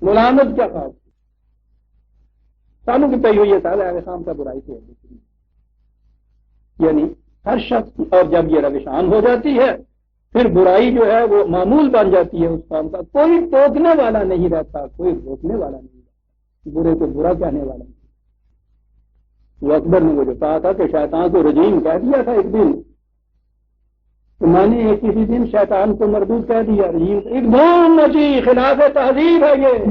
ملامت کیا خاص سالوں کی پی ہوئی ہے سال خام کا برائی سے، یعنی ہر شخص، اور جب یہ روش عام ہو جاتی ہے پھر برائی جو ہے وہ معمول بن جاتی ہے اس کام کا. کوئی ٹوکنے والا نہیں رہتا، کوئی روکنے والا نہیں رہتا، برے کو برا کہنے والا نہیں. وہ اکبر نے وہ جو کہا تھا کہ شیطان کو رجیم کہہ دیا تھا ایک دن، تو میں نے کسی دن شیطان کو مردود کہہ دیا، رجیم ایک دھوم مچی، خلاف تہذیب ہے، یہ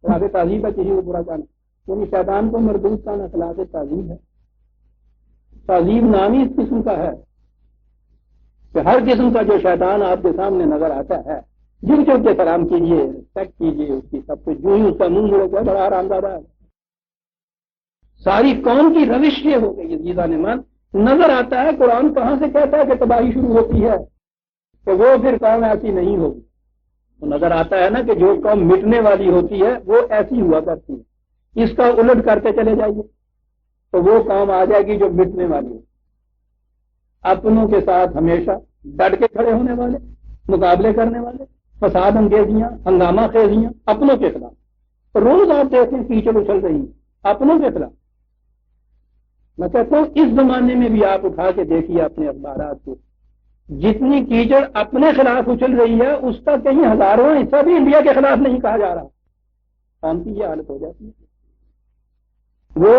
خلاف تہذیب ہے کسی کو برا کہنا، یعنی شیطان کو مردود کہنا خلاف تہذیب ہے. تہذیب نام ہی اس قسم کا ہے کہ ہر قسم کا جو شیطان آپ کے سامنے نظر آتا ہے جن کے سلام کیجیے، ریسپیکٹ کیجیے اس کی، سب کچھ جو ہی اس کا منہ مڑے گا بڑا آرام دہ ہے. ساری قوم کی روش یہ ہو گئی عزیزان ایمان. نظر آتا ہے قرآن کہاں سے کہتا ہے کہ تباہی شروع ہوتی ہے کہ وہ پھر قوم ایسی نہیں ہوگی. تو نظر آتا ہے نا کہ جو قوم مٹنے والی ہوتی ہے وہ ایسی ہوا کرتی ہے. اس کا الٹ کرتے چلے جائیے تو وہ قوم آ جائے گی جو مٹنے والی ہے. اپنوں کے ساتھ ہمیشہ ڈٹ کے کھڑے ہونے والے، مقابلے کرنے والے، فساد انگیزیاں، ہنگامہ خیزیاں اپنوں کے خلاف. روز آپ دیکھیں کیچڑ اچھل رہی ہے اپنوں کے خلاف. میں کہتا ہوں اس زمانے میں بھی آپ اٹھا کے دیکھیے اپنے اخبارات کو، جتنی کیچڑ اپنے خلاف اچھل رہی ہے اس کا کہیں ہزارواں حصہ بھی انڈیا کے خلاف نہیں کہا جا رہا. قوم کی یہ حالت ہو جاتی ہے. وہ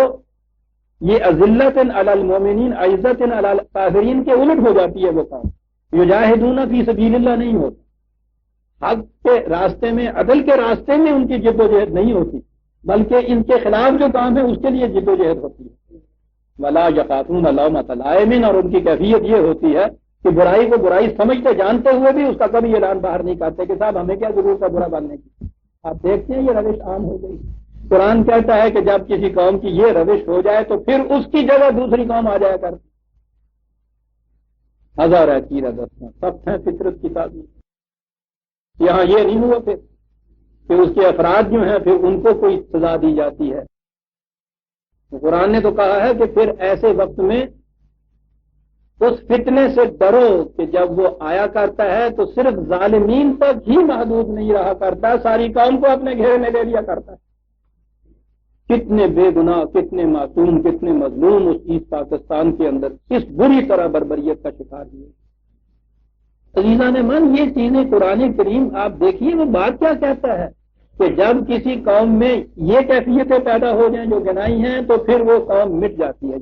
یہ اذلت علی المومنین عزت علی الکافرین کے الٹ ہو جاتی ہے. وہ قوم یجاہدون فی سبیل اللہ نہیں ہوتا، حق کے راستے میں، عدل کے راستے میں ان کی جد و جہد نہیں ہوتی، بلکہ ان کے خلاف جو کام ہے اس کے لیے جد و جہد ہوتی ہے. ولا یخافون لومۃ لائم، اور ان کی کیفیت یہ ہوتی ہے کہ برائی کو برائی سمجھتے جانتے ہوئے بھی اس کا کبھی اعلان باہر نہیں کرتے کہ صاحب ہمیں کیا ضرورت ہے برا بننے کی. آپ دیکھتے ہیں یہ روش عام ہو گئی. قرآن کہتا ہے کہ جب کسی قوم کی یہ روش ہو جائے تو پھر اس کی جگہ دوسری قوم آ جایا کرتی. ہزار ہے تیرہ دستاں سب ہیں فطرت کی تعبیر. یہاں یہ نہیں ہوا پھر کہ اس کے افراد جو ہیں پھر ان کو کوئی سزا دی جاتی ہے. قرآن نے تو کہا ہے کہ پھر ایسے وقت میں اس فتنے سے ڈرو کہ جب وہ آیا کرتا ہے تو صرف ظالمین تک ہی محدود نہیں رہا کرتا، ساری قوم کو اپنے گھیرے میں لے لیا کرتا ہے۔ کتنے بے گناہ، کتنے معصوم، کتنے مظلوم اس ایسٹ پاکستان کے اندر اس بری طرح بربریت کا شکار ہوئے۔ عزیزان من، یہ چیزیں قرآن کریم آپ دیکھیے وہ بات کیا کہتا ہے کہ جب کسی قوم میں یہ کیفیتیں پیدا ہو جائیں جو گنائی ہیں تو پھر وہ قوم مٹ جاتی ہے۔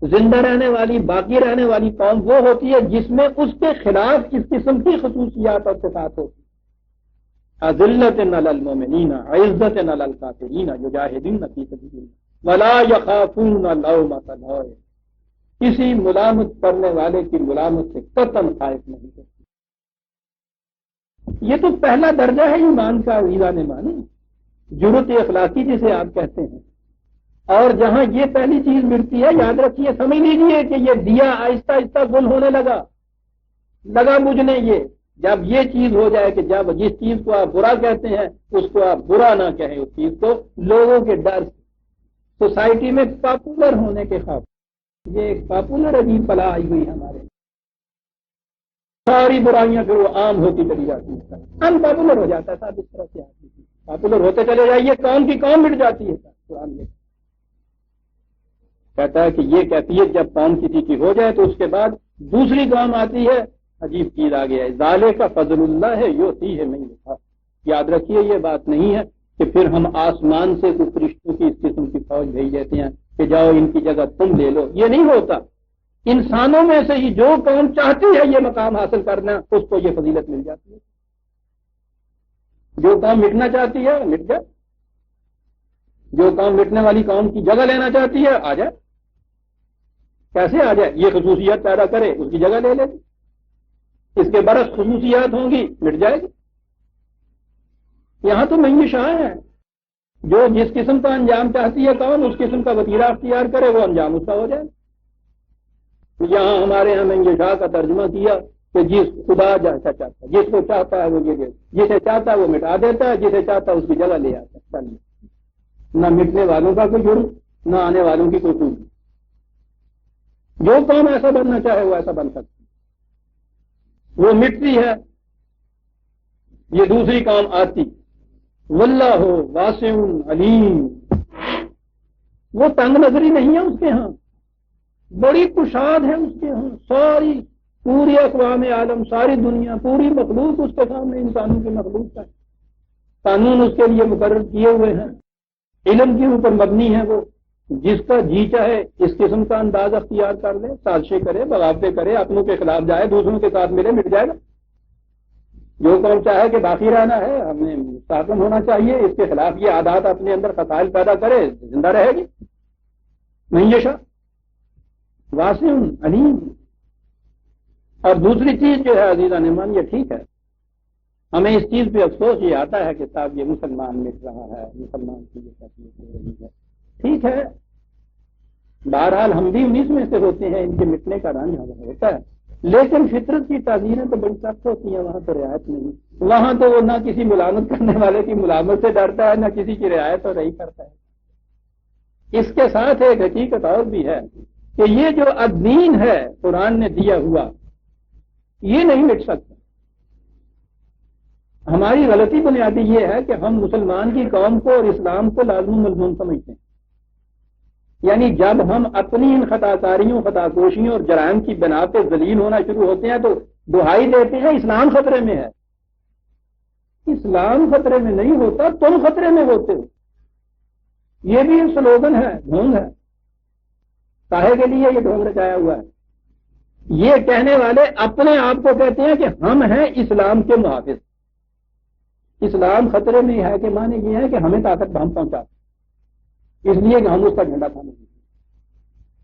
زندہ رہنے والی، باقی رہنے والی قوم وہ ہوتی ہے جس میں اس کے خلاف اس قسم کی خصوصیات اور صفات ہوتی ہیں۔ اذلۃ علی المؤمنین عزۃ علی الکافرین یجاہدون فی سبیل اللہ ولا یخافون لومۃ لائم، کسی ملامت کرنے والے کی ملامت سے قطعاً خائف نہیں کرتی۔ یہ تو پہلا درجہ ہے ایمان کا عزیزان ایمان، جرأت اخلاقی جسے آپ کہتے ہیں۔ اور جہاں یہ پہلی چیز ملتی ہے، یاد رکھیے، سمجھ لیجیے کہ یہ دیا آہستہ آہستہ گل ہونے لگا بجھنے۔ یہ جب یہ چیز ہو جائے کہ جب جس چیز کو آپ برا کہتے ہیں اس کو آپ برا نہ کہیں، اس چیز کو لوگوں کے ڈر سے، سوسائٹی میں پاپولر ہونے کے خوف، یہ ایک پاپولر عجیب بلا آئی ہوئی ہمارے، ساری برائیاں پھر وہ عام ہوتی چلی جاتی ہیں، ان پاپولر ہو جاتا ہے صاحب۔ اس طرح سے پاپولر ہوتے چلے جائیے، قوم کی قوم مٹ جاتی ہے۔ قرآن کہتا ہے کہ یہ کیفیت جب قوم کسی کی ہو جائے تو اس کے بعد دوسری قوم آتی ہے، عجیب چیز آ گیا ہے، ذالک فضل اللہ ہے یؤتیہ من یشاء۔ یاد رکھیے یہ بات نہیں ہے کہ پھر ہم آسمان سے کچھ فرشتوں کی اس قسم کی فوج بھیج دیتے ہیں کہ جاؤ ان کی جگہ تم لے لو، یہ نہیں ہوتا۔ انسانوں میں سے ہی جو قوم چاہتی ہے یہ مقام حاصل کرنا اس کو یہ فضیلت مل جاتی ہے۔ جو قوم مٹنا چاہتی ہے مٹ جائے، جو قوم مٹنے والی قوم کی جگہ لینا چاہتی ہے آ جائے۔ کیسے آ جائے؟ یہ خصوصیات پیدا کرے، اس کی جگہ لے لے، اس کے برعکس خصوصیات ہوں گی، مٹ جائے گی۔ یہاں تو من شاہ ہے، جو جس قسم کا انجام چاہتی ہے قوم اس قسم کا وتیرہ اختیار کرے وہ انجام اس کا ہو جائے۔ یہاں ہمارے یہاں من شاہ کا ترجمہ کیا کہ جس خدا جیسا چاہتا ہے، جس کو چاہتا ہے وہ یہ دے، جسے چاہتا ہے وہ مٹا دیتا ہے، جسے چاہتا ہے اس کی جگہ لے آتا ہے۔ نہ مٹنے والوں کا کوئی جرم، نہ آنے والوں کی کوئی چوٹ۔ جو قوم ایسا بننا چاہے وہ ایسا بن سکتی، وہ مٹتی ہے، یہ دوسری قوم آتی۔ واللہ واسع علیم، وہ تنگ نظری نہیں ہے اس کے ہاں، بڑی کشاد ہے اس کے ہاں۔ ساری پوری اقوام عالم، ساری دنیا، پوری مخلوق اس کے سامنے انسانوں کی مخلوق ہے۔ قانون اس کے لیے مقرر کیے ہوئے ہیں، علم کے اوپر مبنی ہے۔ وہ جس کا جی چاہے اس قسم کا انداز اختیار کر لے، سازشیں کرے، بغاوتیں کرے، اپنوں کے خلاف جائے، دوسروں کے ساتھ ملے، مٹ جائے گا۔ جو قوم چاہے کہ باقی رہنا ہے، ہمیں مستحکم ہونا چاہیے، اس کے خلاف یہ عادات اپنے اندر فسائل پیدا کرے، زندہ رہے گی۔ من یشاء واسع علیم۔ اور دوسری چیز جو ہے عزیزان من، یہ ٹھیک ہے، ہمیں اس چیز پہ افسوس یہ آتا ہے کہ صاحب یہ مسلمان مٹ رہا ہے، مسلمان کی یہ تکلیف ہو رہی ہے۔ ٹھیک ہے، بہرحال ہم بھی انیس میں سے ہوتے ہیں، ان کے مٹنے کا رنج ہوتا ہے، لیکن فطرت کی تعزیریں تو بڑی سخت ہوتی ہیں، وہاں تو رعایت نہیں۔ وہاں تو وہ نہ کسی ملامت کرنے والے کی ملامت سے ڈرتا ہے، نہ کسی کی رعایت اور رہی کرتا ہے۔ اس کے ساتھ ایک حقیقت اور بھی ہے کہ یہ جو الدین ہے قرآن نے دیا ہوا، یہ نہیں مٹ سکتا۔ ہماری غلطی بنیادی یہ ہے کہ ہم مسلمان کی قوم کو اور اسلام کو لازم ملزوم سمجھتے ہیں، یعنی جب ہم اپنی ان خطا کاریوں، خطا کوشیوں اور جرائم کی بنا پہ ذلیل ہونا شروع ہوتے ہیں تو دہائی دیتے ہیں اسلام خطرے میں ہے۔ اسلام خطرے میں نہیں ہوتا، تم خطرے میں ہوتے ہو۔ یہ بھی ایک سلوگن ہے، ڈھونگ ہے۔ کاہے کے لیے یہ ڈھونگ رچایا ہوا ہے؟ یہ کہنے والے اپنے آپ کو کہتے ہیں کہ ہم ہیں اسلام کے محافظ۔ اسلام خطرے میں ہے کہ معنی یہ ہے کہ ہمیں طاقت ہم پہنچا، اس لیے کہ ہم اس کا جھنڈا تھامیں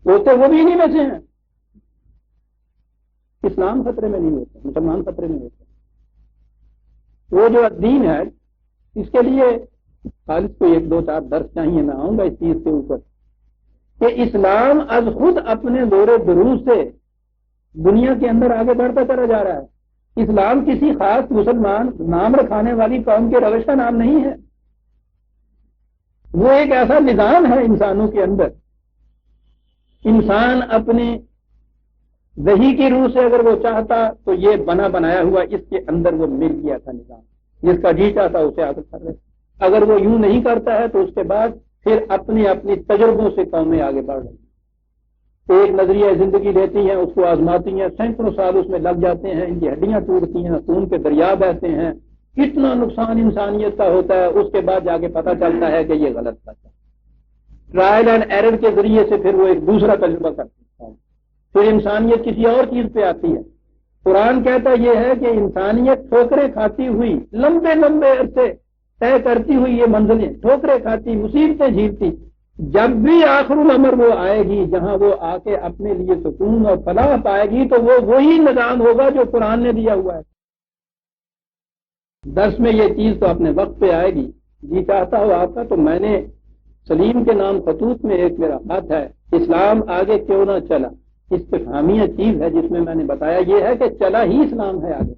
ہوتے، وہ بھی انہیں میں سے ہیں۔ اسلام خطرے میں نہیں ہوتا، مسلمان خطرے میں ہوتا۔ وہ جو دین ہے اس کے لیے خالص کو 1-2-4 درس چاہیے، میں آؤں گا اس چیز کے اوپر کہ اسلام از خود اپنے دور دروز سے دنیا کے اندر آگے بڑھتا چلا جا رہا ہے۔ اسلام کسی خاص مسلمان نام رکھانے والی قوم کے روش کا نام نہیں ہے، وہ ایک ایسا نظام ہے انسانوں کے اندر۔ انسان اپنے وحی کی روح سے اگر وہ چاہتا تو یہ بنا بنایا ہوا اس کے اندر وہ مل گیا تھا نظام، جس کا جی چاہتا اسے عادت کر رہے. اگر وہ یوں نہیں کرتا ہے تو اس کے بعد پھر اپنی اپنی تجربوں سے قومیں آگے بڑھ رہی ہیں. ایک نظریہ زندگی لیتی ہیں، اس کو آزماتی ہیں، سینکڑوں سال اس میں لگ جاتے ہیں، ان کی ہڈیاں ٹوٹتی ہیں، خون کے دریا بہتے ہیں، کتنا نقصان انسانیت کا ہوتا ہے. اس کے بعد جا کے پتہ چلتا ہے کہ یہ غلط تھا. ٹرائل اینڈ ایرر کے ذریعے سے پھر وہ ایک دوسرا تجربہ کرتے ہیں، پھر انسانیت کسی اور چیز پہ آتی ہے. قرآن کہتا یہ ہے کہ انسانیت ٹھوکریں کھاتی ہوئی لمبے لمبے عرصے طے کرتی ہوئی یہ منزلیں ٹھوکریں کھاتی مصیبتیں جھیلتی، جب بھی آخر الامر وہ آئے گی جہاں وہ آ کے اپنے لیے سکون اور فلاح پائے گی تو وہ وہی نظام ہوگا جو قرآن نے دیا ہوا ہے. درس میں یہ چیز تو اپنے وقت پہ آئے گی. جی چاہتا ہو آپ کا تو میں نے سلیم کے نام خطوط میں ایک میرا خط ہے، اسلام آگے کیوں نہ چلا، استفہامیہ چیز ہے جس میں میں نے بتایا یہ ہے کہ چلا ہی اسلام ہے آگے،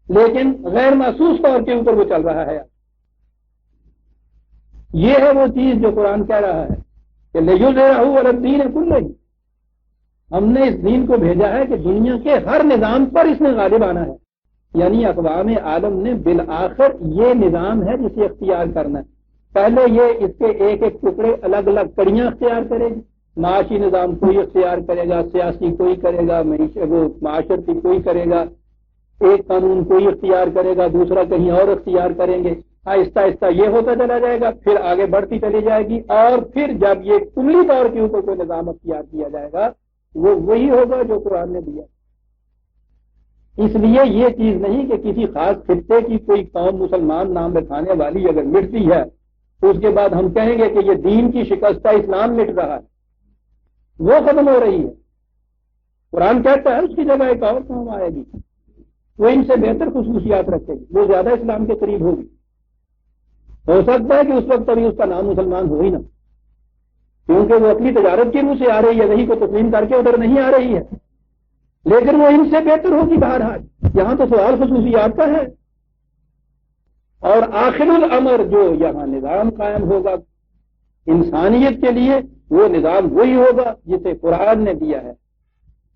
لیکن غیر محسوس طور کے اوپر وہ چل رہا ہے. یہ ہے وہ چیز جو قرآن کہہ رہا ہے کہ لِيُظْهِرَهُ عَلَى الدِّينِ كُلِّهِ. ہم نے اس دین کو بھیجا ہے کہ دنیا کے ہر نظام پر اس نے غالب آنا ہے. یعنی اقوام عالم نے بالآخر یہ نظام ہے جسے اختیار کرنا ہے. پہلے یہ اس کے ایک ایک ٹکڑے الگ الگ کڑیاں اختیار کرے گی. معاشی نظام کوئی اختیار کرے گا، سیاسی کوئی کرے گا، وہ معاشرتی کوئی کرے گا، ایک قانون کوئی اختیار کرے گا، دوسرا کہیں اور اختیار کریں گے. آہستہ آہستہ یہ ہوتا چلا جائے گا، پھر آگے بڑھتی چلی جائے گی، اور پھر جب یہ کلی طور کے اوپر کوئی نظام اختیار کیا جائے گا وہ وہی ہوگا جو قرآن نے دیا. اس لیے یہ چیز نہیں کہ کسی خاص خطے کی کوئی قوم مسلمان نام رکھانے والی اگر مٹتی ہے تو اس کے بعد ہم کہیں گے کہ یہ دین کی شکستہ اسلام مٹ رہا ہے، وہ ختم ہو رہی ہے. قرآن کہتا ہے اس کی جگہ ایک اور قوم آئے گی، وہ ان سے بہتر خصوصیات رکھے گی، وہ زیادہ اسلام کے قریب ہوگی. ہو سکتا ہے کہ اس وقت ابھی اس کا نام مسلمان ہو ہی نہ، کیونکہ وہ اپنی تجارت کی روح سے آ رہی ہے، وہی کو تسلیم کر کے ادھر نہیں آ رہی ہے، لیکن وہ ان سے بہتر ہوگی. بہرحال یہاں تو سوال خصوصیات کا ہے. اور آخر الامر جو یہاں نظام قائم ہوگا انسانیت کے لیے وہ نظام وہی ہوگا جسے قرآن نے دیا ہے.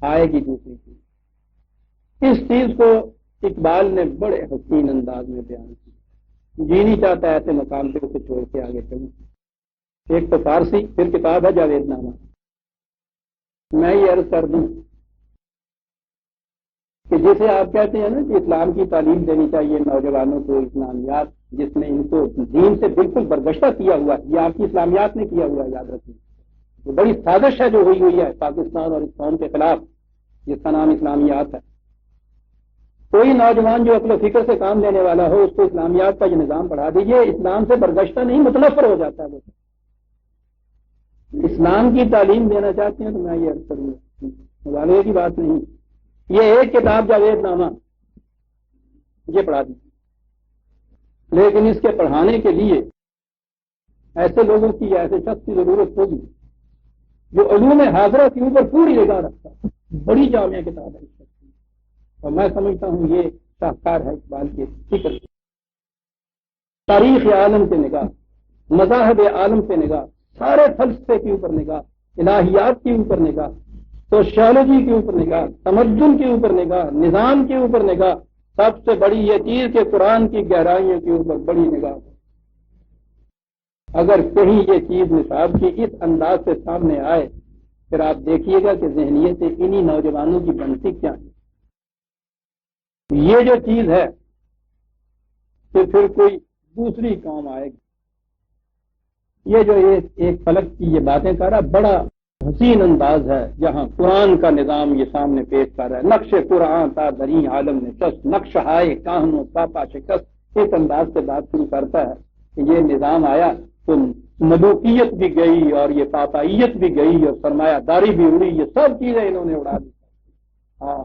آئے گی دوسری چیز. اس چیز کو اقبال نے بڑے حسین انداز میں بیان کیا. جی نہیں چاہتا ایسے مقام پہ اسے چھوڑ کے آگے چلوں. ایک تو فارسی، پھر کتاب ہے جاوید نامہ. میں یہ عرض کر دوں کہ جیسے آپ کہتے ہیں نا کہ اسلام کی تعلیم دینی چاہیے نوجوانوں کو، اسلامیات جس نے ان کو دین سے بالکل برگشتہ کیا ہوا ہے، یہ آپ کی اسلامیات نے کیا ہوا ہے، یاد رکھیں. یہ بڑی سازش ہے جو ہوئی ہے پاکستان اور اس قوم کے خلاف جس کا نام اسلامیات ہے. کوئی نوجوان جو عقل و فکر سے کام لینے والا ہو اس کو اسلامیات کا یہ نظام پڑھا دیجیے، اسلام سے برگشتہ نہیں متنفر ہو جاتا ہے. وہ اسلام کی تعلیم دینا چاہتے ہیں تو میں یہ عرض کروں گا، مبالغے کی بات نہیں. یہ ایک کتاب جاوید نامہ یہ پڑھا دی، لیکن اس کے پڑھانے کے لیے ایسے لوگوں کی یا ایسے شخص کی ضرورت ہوگی جو علوم حاضرہ کے اوپر پوری نگاہ رکھتا ہے. بڑی جامع کتاب ہے اور میں سمجھتا ہوں یہ شاہکار ہے اقبال کے فکر. تاریخ عالم پہ نگاہ، مذاہب عالم پہ نگاہ، سارے فلسفے کے اوپر نگاہ، الہیات کے اوپر نگاہ، سوشیالوجی کے اوپر نگاہ، تمدن کے اوپر نگاہ، نظام کے اوپر نگاہ، سب سے بڑی یہ چیز کہ قرآن کی گہرائیوں کے اوپر بڑی نگاہ. اگر کہیں یہ چیز نصاب کی اس انداز سے سامنے آئے پھر آپ دیکھیے گا کہ ذہنیت انہی نوجوانوں کی بنتی کیا ہے. یہ جو چیز ہے کہ پھر کوئی دوسری قوم آئے گی. یہ جو ایک فلک کی یہ باتیں کر رہا بڑا حسین انداز ہے جہاں قرآن کا نظام یہ سامنے پیش کر رہا ہے. نقش قرآن تا دری عالم نے شست، نقش ہائے کاہنوں پاپا شکست. اس انداز سے بات شروع کرتا ہے کہ یہ نظام آیا تو ملوکیت بھی گئی اور یہ پاپائیت بھی گئی اور سرمایہ داری بھی اڑی، یہ سب چیزیں انہوں نے اڑا دی. ہاں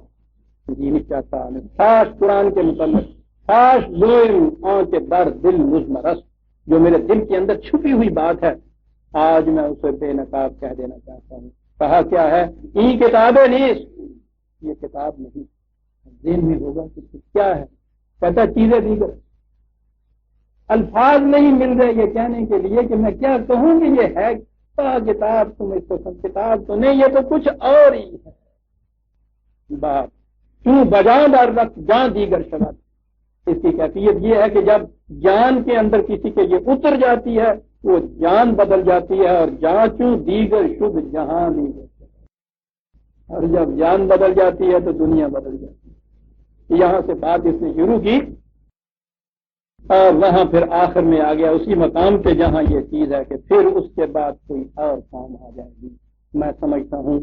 جی نہیں چاہتا خاص قرآن کے متعلق خاص ظلم کے در دل مزمرس، جو میرے دل کے اندر چھپی ہوئی بات ہے آج میں اسے بے نقاب کہہ دینا چاہتا ہوں. کہا کیا ہے؟ یہ کتابیں نہیں، یہ کتاب نہیں. ذہن میں ہوگا کہ کیا ہے؟ کہتا چیزیں دیگر. الفاظ نہیں مل رہے یہ کہنے کے لیے کہ میں کیا کہوں کہ یہ ہے کتاب. تم اس کو کتاب تو نہیں، یہ تو کچھ اور ہی ہے. باپ کیوں بجا در رکھ جان دیگر شود. اس کی کیفیت یہ ہے کہ جب جان کے اندر کسی کے یہ اتر جاتی ہے وہ جان بدل جاتی ہے، اور جان چوں دیگر شد جہاں دیگر. اور جب جان بدل جاتی ہے تو دنیا بدل جاتی ہے. یہاں سے بات اس نے شروع کی اور وہاں پھر آخر میں آ گیا اسی مقام پہ جہاں یہ چیز ہے کہ پھر اس کے بعد کوئی اور کام آ جائے گی. میں سمجھتا ہوں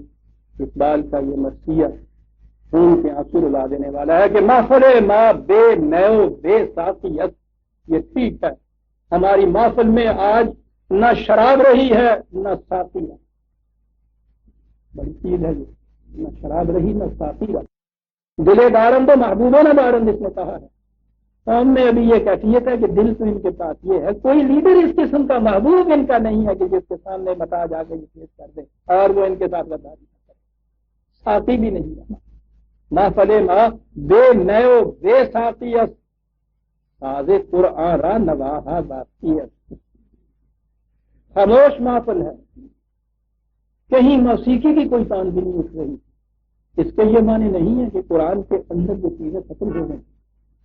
اقبال کا یہ مرثیہ خون کے آنسو رلا دینے والا ہے کہ محفل ماں بے نیو بے ساقیت. یہ ٹھیک ہے ہماری محفل میں آج نہ شراب رہی ہے نہ ساقی ہے. بڑی چیز ہے یہ، نہ شراب رہی نہ ساقی ہے. دلے دارند و محبوبہ نہ دارند اس نے کہا ہے. قوم میں ابھی یہ کیفیت ہے کہ دل تو ان کے پاس یہ ہے، کوئی لیڈر اس قسم کا محبوب ان کا نہیں ہے کہ جس کے سامنے متا جا کے یہ پیش کر دے اور وہ ان کے ساتھ غداری نہ کرے. ساقی بھی نہیں رہا. محفل ماں بے نیو بے ساقیت ساز قرآن را نواہا باقیت. خاموش محفل ہے، کہیں موسیقی کی کوئی تان بھی نہیں اٹھ رہی. اس کے یہ معنی نہیں ہے کہ قرآن کے اندر جو چیزیں ختم ہو گئی.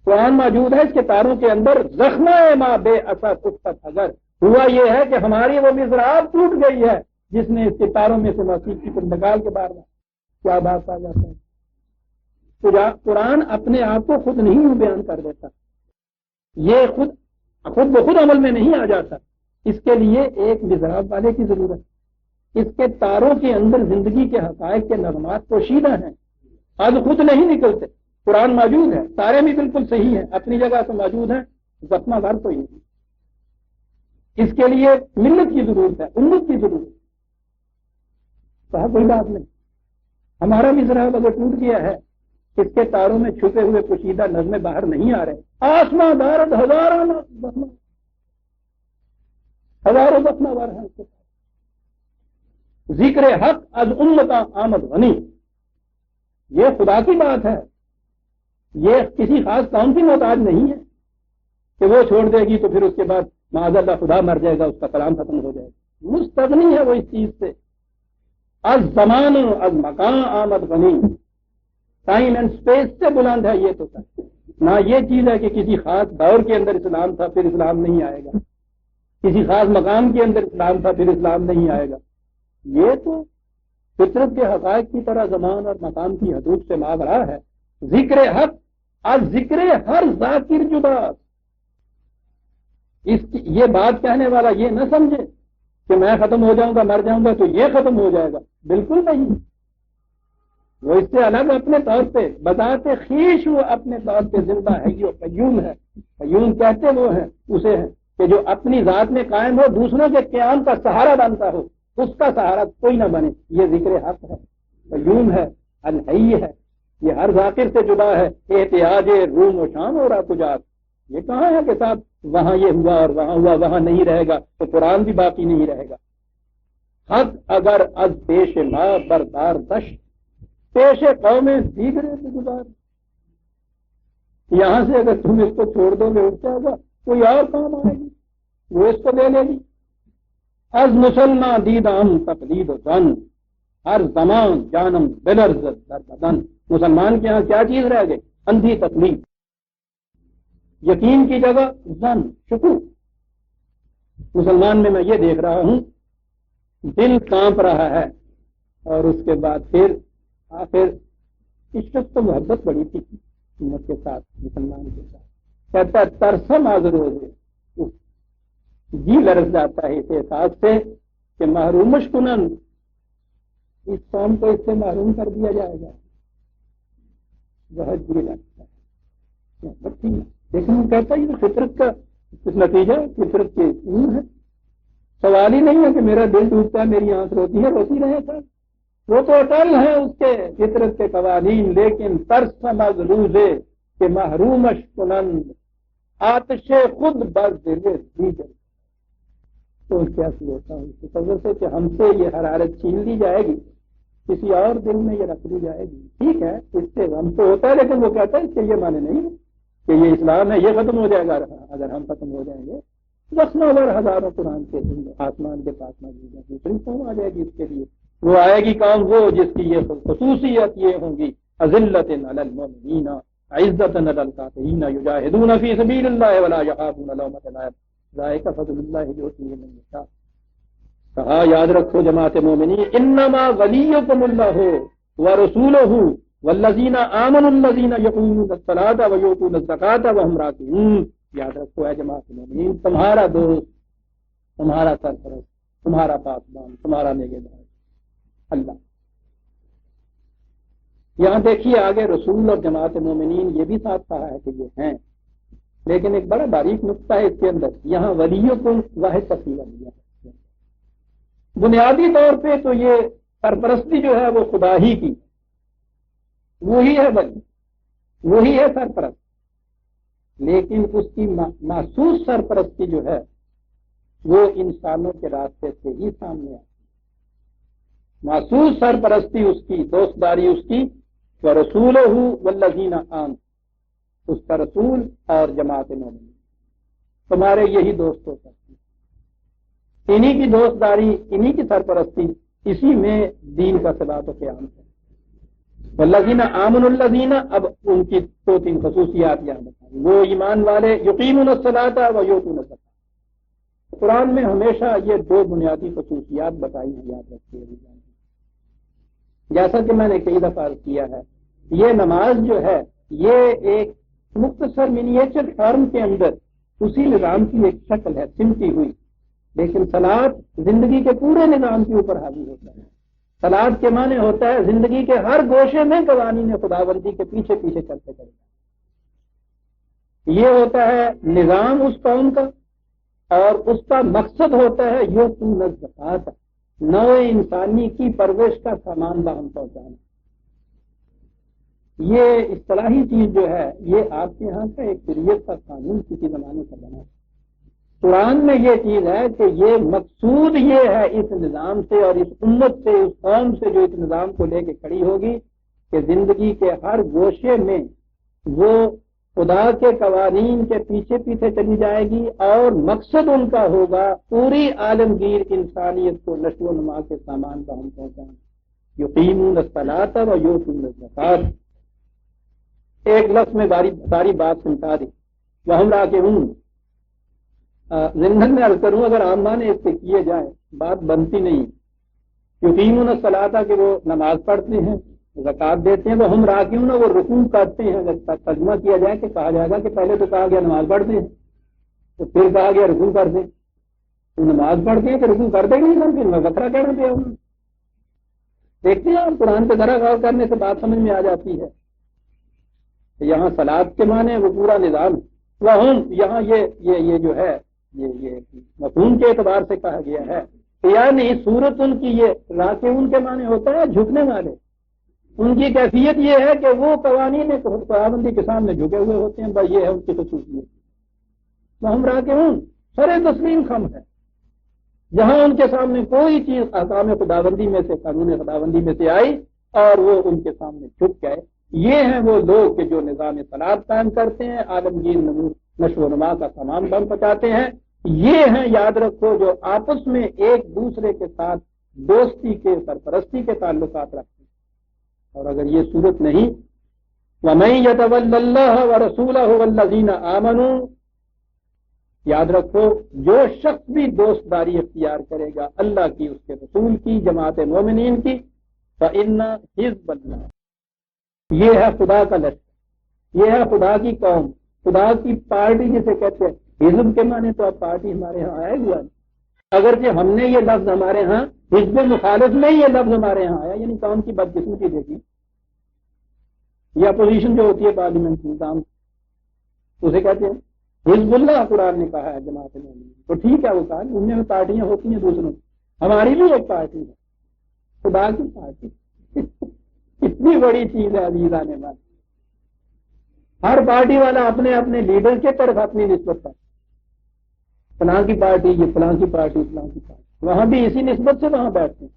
قرآن موجود ہے، اس کے تاروں کے اندر زخمہ ماں بے اثر افتت اگر. ہوا یہ ہے کہ ہماری وہ مزراب ٹوٹ گئی ہے جس نے اس کے تاروں میں سے موسیقی کو نکال کے باہر کیا بات آ جاتا ہے. قرآن اپنے آپ کو خود نہیں بیان کر دیتا، یہ خود بخود عمل میں نہیں آ جاتا. اس کے لیے ایک مزراب والے کی ضرورت. اس کے تاروں کے اندر زندگی کے حقائق کے نغمات پوشیدہ ہیں، آج خود نہیں نکلتے. قرآن موجود ہے، تارے بھی بالکل صحیح ہیں، اپنی جگہ سے موجود ہیں، زخمہ دار کوئی نہیں. اس کے لیے ملت کی ضرورت ہے، امت کی ضرورت ہے. کہا کوئی بات نہیں، ہمارا مزراب اگر ٹوٹ گیا ہے اس کے تاروں میں چھپے ہوئے پوشیدہ نظمیں باہر نہیں آ رہے. آسماں دارد ہزاروں زخمہ وار ہیں. ذکر حق از امتا آمد غنی، یہ خدا کی بات ہے، یہ کسی خاص قوم کی محتاج نہیں ہے کہ وہ چھوڑ دے گی تو پھر اس کے بعد معاذ اللہ خدا مر جائے گا، اس کا کلام ختم ہو جائے گا. مستغنی ہے وہ اس چیز سے. از زمان از مکان آمد غنی، ٹائم اینڈ اسپیس سے بلند ہے. یہ تو نہ یہ چیز ہے کہ کسی خاص دور کے اندر اسلام تھا پھر اسلام نہیں آئے گا، کسی خاص مقام کے اندر اسلام تھا پھر اسلام نہیں آئے گا. یہ تو فطرت کے حقائق کی طرح زمان اور مقام کی حدود سے ماورا ہے. ذکر حق از ذکر ہر ذاکر جدا. یہ بات کہنے والا یہ نہ سمجھے کہ میں ختم ہو جاؤں گا، مر جاؤں گا تو یہ ختم ہو جائے گا. بالکل نہیں. وہ اس سے الگ اپنے طور پہ بذات خویش وہ اپنے طور پہ زندہ ہے. یہ قیوم ہے. قیوم کہتے وہ ہیں اسے ہیں کہ جو اپنی ذات میں قائم ہو، دوسروں کے قیام کا سہارا بنتا ہو، اس کا سہارا کوئی نہ بنے. یہ ذکر حق ہے، قیوم ہے، الحی ہے. یہ ہر ذاکر سے جدا ہے. احتیاج روم و شام ہو رہا تجار. یہ کہاں ہے کہ صاحب وہاں یہ ہوا اور وہاں ہوا، وہاں نہیں رہے گا تو قرآن بھی باقی نہیں رہے گا. حق اگر از پیش ما بردار دشت پیش قوم دیگر سے گزار. یہاں سے اگر تم اس کو چھوڑ دو گے اٹھ جائے گا، کوئی اور کام آئے گی، وہ اس کو لے لے گی. از مسلمان دیدام تقلید و زن ہر زمان جانم بلرز در بدن. مسلمان کے ہاں کیا چیز رہ گئی؟ اندھی تقلید. یقین کی جگہ زن، شکوک. مسلمان میں یہ دیکھ رہا ہوں دل کانپ رہا ہے، اور اس کے بعد پھر آخر عشق تو محبت بڑی تھی امت کے ساتھ، مسلمان کے ساتھ. کہتا ہے ترسم آز روز، جی لرز جاتا ہے اس احساس سے کہ محرومش کنن، اس قوم کو اس سے محروم کر دیا جائے گا. بہت جی لگتا ہے. لیکن وہ کہتا ہے یہ فطرت کا نتیجہ، فطرت کے ہے. سوال ہی نہیں ہے کہ میرا دل ٹوٹتا ہے، میری آنکھ روتی ہے، روتی رہے سر. وہ تو اٹل ہے اس کے فطرت کے قوانین، لیکن ترسم از روزے کہ محرومش کنند آتش خود بر دل دیگر. تو کیا ہوتا ہے اس تصور سے کہ ہم سے یہ حرارت چھین لی جائے گی، کسی اور دل میں یہ رکھ دی جائے گی. ٹھیک ہے اس سے غم تو ہوتا ہے، لیکن وہ کہتا ہے اس کے یہ معنی نہیں کہ یہ اسلام ہے یہ ختم ہو جائے گا اگر ہم ختم ہو جائیں گے. زخمہ ور ہزاروں قرآن کے آسمان کے پاس موجود ہیں. دوسری قوم آ جائے گی اس کے لیے. وہ آئے گی قوم وہ جس کی یہ خصوصیت یہ ہوں گی اذلۃ علی المؤمنین عزۃ علی الکافرین یجاہدون فی سبیل اللہ ولا یخافون لومۃ لائم ذالک فضل اللہ یؤتیہ من یشاء۔ کہا یاد رکھو جماعت مومنین، انما ولیکم اللہ ورسولہ والذین آمنوا الذین یقیمون الصلاۃ ویؤتون الزکاۃ وہم راکعون۔ یاد رکھو ہے جماعت مومنین، تمہارا دوست، تمہارا سرپرست، تمہارا پاسبان، تمہارا نگہبان اللہ۔ یہاں دیکھیے آگے رسول اور جماعت مومنین یہ بھی ساتھ کہا ہے کہ یہ ہیں، لیکن ایک بڑا باریک نقطہ ہے اس کے اندر، یہاں ولیوں کو واحد تفصیل دیا ہے۔ بنیادی طور پہ تو یہ سرپرستی جو ہے وہ خدا ہی کی، وہی ہے ولی، وہی ہے سرپرست، لیکن اس کی محسوس سرپرستی جو ہے وہ انسانوں کے راستے سے ہی سامنے آتی ہے۔ محسوس سرپرستی اس کی، دوستداری اس کی، وَرَسُولُهُ وَالَّذِينَ آمَنُوا، اس کا رسول اور جماعت مومنین تمہارے یہی دوست ہو سکتے ہیں، انہی کی دوستداری، انہی کی سرپرستی، اسی میں دین کا ثبات و قیام ہے۔ والذین آمنوا الذین، اب ان کی دو تین خصوصیات یہاں بتائیں، وہ ایمان والے یقیمون الصلاۃ ویؤتون الزکاۃ۔ قرآن میں ہمیشہ یہ دو بنیادی خصوصیات بتائی ہیں، یاد رکھیے۔ جیسا کہ میں نے کئی دفعہ عرض کیا ہے، یہ نماز جو ہے یہ ایک مختصر منیچر فارم کے اندر اسی نظام کی ایک شکل ہے سمٹی ہوئی، لیکن صلاۃ زندگی کے پورے نظام کے اوپر حاوی ہوتا ہے۔ صلاۃ کے معنی ہوتا ہے زندگی کے ہر گوشے میں قوانین خداوندی کے پیچھے پیچھے چلتے چلے جائیں۔ یہ ہوتا ہے نظام اس قوم کا، اور اس کا مقصد ہوتا ہے یؤتون الزکاۃ، نوع انسانی کی پرورش کا سامان باہم پہنچانا۔ یہ اصطلاحی چیز جو ہے یہ آپ کے یہاں کا ایک شریعت کا قانون کسی زمانے کا بنا ہے۔ قرآن میں یہ چیز ہے کہ یہ مقصود یہ ہے اس نظام سے اور اس امت سے، اس قوم سے جو اس نظام کو لے کے کھڑی ہوگی، کہ زندگی کے ہر گوشے میں وہ خدا کے قوانین کے پیچھے پیچھے چلی جائے گی، اور مقصد ان کا ہوگا پوری عالمگیر انسانیت کو نشو و نما کے سامان کا ہم پہنچانا۔ یقیمون الصلاۃ ویؤتون الزکاۃ، ایک لفظ میں ساری بات سمٹا دی۔ وہم راکعون، زندن میں عرض کروں اگر عام معنی اس سے کیے جائیں بات بنتی نہیں۔ یقیمون الصلاۃ کہ وہ نماز پڑھتے ہیں، زکات دیتے ہیں، تو ہم راکعون وہ رکوع کرتے ہیں۔ اگر ترجمہ کیا جائے کہ کہا جائے گا کہ پہلے تو کہا گیا نماز پڑھتے ہیں، تو پھر کہا گیا رکوع کرتے ہیں، تو نماز پڑھتے ہیں کہ رکوع کرتے نہیں کرتے، میں بکرا کہنا پہ ہوں۔ دیکھتے ہیں آپ قرآن پہ ذرا غور کرنے سے بات سمجھ میں آ جاتی ہے۔ یہاں صلاۃ کے معنی وہ پورا نظام، وہم یہاں یہ جو ہے یہ مفہوم کے اعتبار سے کہا گیا ہے، یعنی صورت ان کی یہ راکعون کے معنی ہوتا ہے جھکنے والے۔ ان کی کیفیت یہ ہے کہ وہ قوانین خداوندی کے سامنے جھکے ہوئے ہوتے ہیں، بھائی یہ ہے ان کی خصوصیت۔ تو ہم راکعون سر تسلیم خم ہے، جہاں ان کے سامنے کوئی چیز احکام خداوندی میں سے، قانون خداوندی میں سے آئی اور وہ ان کے سامنے جھک گئے۔ یہ ہیں وہ لوگ کہ جو نظام صلاۃ قائم کرتے ہیں، عالمگیر نشو و نما کا سامان بم پہنچاتے ہیں۔ یہ ہیں یاد رکھو جو آپس میں ایک دوسرے کے ساتھ دوستی کے، سرپرستی کے تعلقات رکھتے ہیں۔ اور اگر یہ صورت نہیں، وَمَن يَتَوَلَّ اللَّهَ وَرَسُولَهُ وَالَّذِينَ آمَنُوا، یاد رکھو جو شخص بھی دوست داری اختیار کرے گا اللہ کی، اس کے رسول کی، جماعت مومنین کی، فَإِنَّ حِزْبَ اللَّهِ، یہ ہے خدا کا لشکر، یہ ہے خدا کی قوم، خدا کی پارٹی جسے کہتے ہیں۔ حزب کے معنی تو اب پارٹی ہمارے ہاں آیا ہوا ہے، اگرچہ ہم نے یہ لفظ ہمارے ہاں حزب مخالف میں یہ لفظ ہمارے ہاں آیا، یعنی قوم کی بدقسمتی دیکھی، یا اپوزیشن جو ہوتی ہے پارلیمنٹ نظام، اسے کہتے ہیں حزب اللہ۔ قرآن نے کہا ہے جماعت مومنین، تو ٹھیک ہے وہ کہا، ان میں پارٹیاں ہوتی ہیں دوسروں، ہماری بھی ایک پارٹی ہے، خدا کی پارٹی۔ اتنی بڑی چیز ہے عزیزان من، ہر پارٹی والا اپنے اپنے لیڈر کے طرف اپنی نسبت کرتا ہے، فلاں کی پارٹی، یہ فلاں کی پارٹی، فلاں کی پارٹی، وہاں بھی اسی نسبت سے وہاں بیٹھتے ہیں۔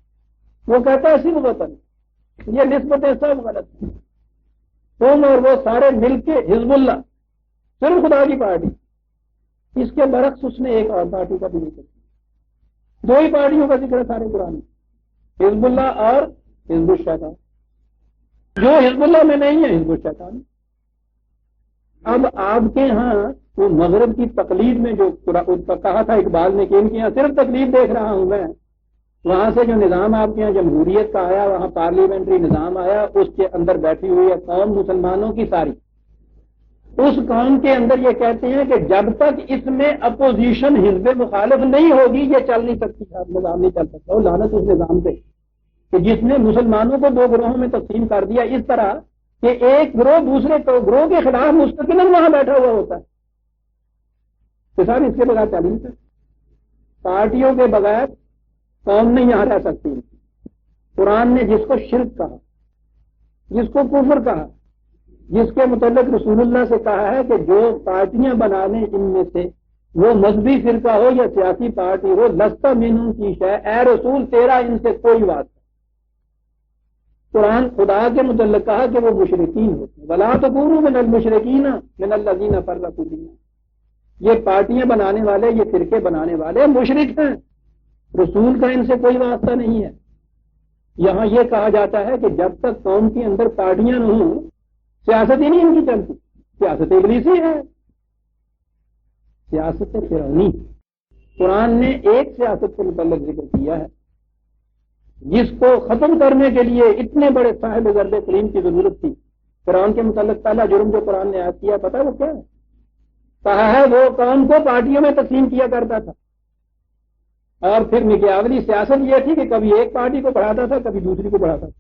وہ کہتا ہے صرف وطن، یہ نسبتیں سب غلط ہیں، تم اور وہ سارے مل کے حزب اللہ، صرف خدا کی پارٹی۔ اس کے برعکس اس نے ایک اور پارٹی کا بھی ذکر کیا، دو ہی پارٹیوں کا ذکر ہے سارے قرآن میں، حزب اللہ اور حزب الشیطان۔ جو حزب اللہ میں نہیں ہے حزب الشیطان۔ اب آپ کے ہاں وہ مغرب کی تقلید میں جو کہا تھا اقبال نے کہ ان کے یہاں صرف تقلید دیکھ رہا ہوں میں، وہاں سے جو نظام آپ کے یہاں جمہوریت کا آیا، وہاں پارلیمنٹری نظام آیا، اس کے اندر بیٹھی ہوئی ہے قوم مسلمانوں کی ساری، اس قوم کے اندر یہ کہتے ہیں کہ جب تک اس میں اپوزیشن حزب مخالف نہیں ہوگی یہ چل نہیں سکتی، نظام نہیں چل سکتا۔ وہ لعنت اس نظام پہ کہ جس نے مسلمانوں کو دو گروہوں میں تقسیم کر دیا، اس طرح کہ ایک گروہ دوسرے گروہ کے خلاف مستقل وہاں بیٹھا ہوا ہوتا ہے۔ تو سر اس کے بغیر چل نہیں سکتا، پارٹیوں کے بغیر قوم نہیں یہاں رہ سکتی۔ قرآن نے جس کو شرک کہا، جس کو کفر کہا، جس کے متعلق رسول اللہ سے کہا ہے کہ جو پارٹیاں بنا لیں ان میں سے، وہ مذہبی فرقہ ہو یا سیاسی پارٹی ہو، لستہ منہم کی شے، اے رسول تیرا ان سے کوئی بات نہیں۔ قرآن خدا کے متعلق کہا کہ وہ مشرکین ہوتے ہیں، وَلَا تَكُونُوا مِنَ الْمُشْرِكِينَ مِنَ الَّذِينَ فَرَّقُوا دِينَهُمْ۔ یہ پارٹیاں بنانے والے، یہ فرقے بنانے والے مشرک ہیں، رسول کا ان سے کوئی واسطہ نہیں ہے۔ یہاں یہ کہا جاتا ہے کہ جب تک قوم کے اندر پارٹیاں نہ ہوں، سیاست ہی نہیں ان کی چلتی، سیاست ابلیسی ہے، سیاست فرعونی۔ قرآن نے ایک سیاست کے متعلق ذکر کیا ہے جس کو ختم کرنے کے لیے اتنے بڑے صاحب ضرب کریم کی ضرورت تھی۔ فرعون کے متعلق پہلا جرم جو قرآن نے عائد کیا پتا وہ کیا ہے؟ کہا ہے وہ قوم کو پارٹیوں میں تقسیم کیا کرتا تھا، اور پھر نکیاولی سیاست یہ تھی کہ کبھی ایک پارٹی کو پڑھاتا تھا، کبھی دوسری کو پڑھاتا تھا۔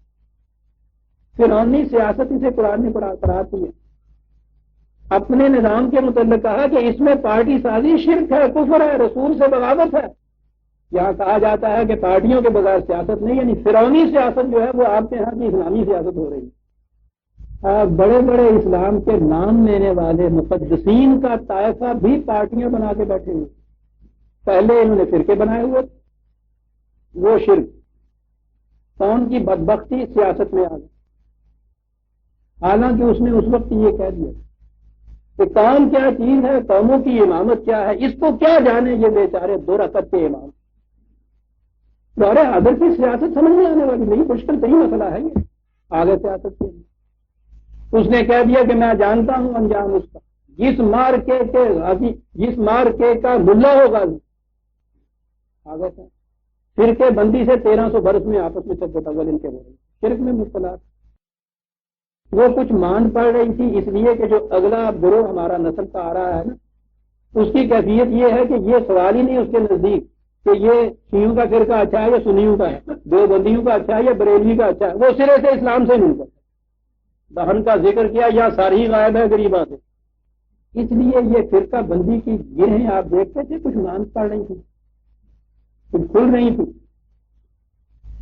فرعونی سیاست اسے قرآن نے پڑھاتی ہے۔ اپنے نظام کے متعلق کہا کہ اس میں پارٹی سازی شرک ہے، کفر ہے، رسول سے بغاوت ہے۔ یہاں کہا جاتا ہے کہ پارٹیوں کے بغیر سیاست نہیں، یعنی فرعونی سیاست جو ہے وہ آپ کے یہاں کی اسلامی سیاست ہو رہی ہے۔ بڑے بڑے اسلام کے نام لینے والے مقدسین کا طائفہ بھی پارٹیاں بنا کے بیٹھے ہوئے، پہلے انہوں نے فرقے بنائے ہوئے، وہ شرک، کون کی بدبختی سیاست میں آ گئی۔ حالانکہ اس نے اس وقت یہ کہہ دیا کہ قوم کیا چیز ہے، قوموں کی امامت کیا ہے، اس کو کیا جانے یہ بیچارے دو رکعت کے امام۔ دورے حاضر کی سیاست سمجھ میں آنے والی نہیں، مشکل ترین مسئلہ ہے یہ آگے سیاست کے۔ اس نے کہہ دیا کہ میں جانتا ہوں انجام اس کا، جس مارکے کے غازی، جس مارکے کا ملا ہو غازی۔ آگے سے فرقے بندی سے 1300 برس میں آپس میں شدت اول ان کے ہو رہی، شرک میں مبتلا۔ وہ کچھ مان پڑ رہی تھی اس لیے کہ جو اگلا گروہ ہمارا نسل کا آ رہا ہے نا، اس کی کیفیت یہ ہے کہ یہ سوال ہی نہیں اس کے نزدیک کہ یہ شیعوں کا فرقہ اچھا ہے یا سنیوں کا ہے، دو بندیوں کا اچھا ہے یا بریلوی کا اچھا ہے، وہ سرے سے اسلام سے نہیں کرتا۔ دہن کا ذکر کیا یا ساری غائب ہے غریباں سے، اس لیے یہ فرقہ بندی کی گرہیں آپ دیکھتے تھے کچھ مان پڑ رہی تھی، کچھ کھل رہی تھی۔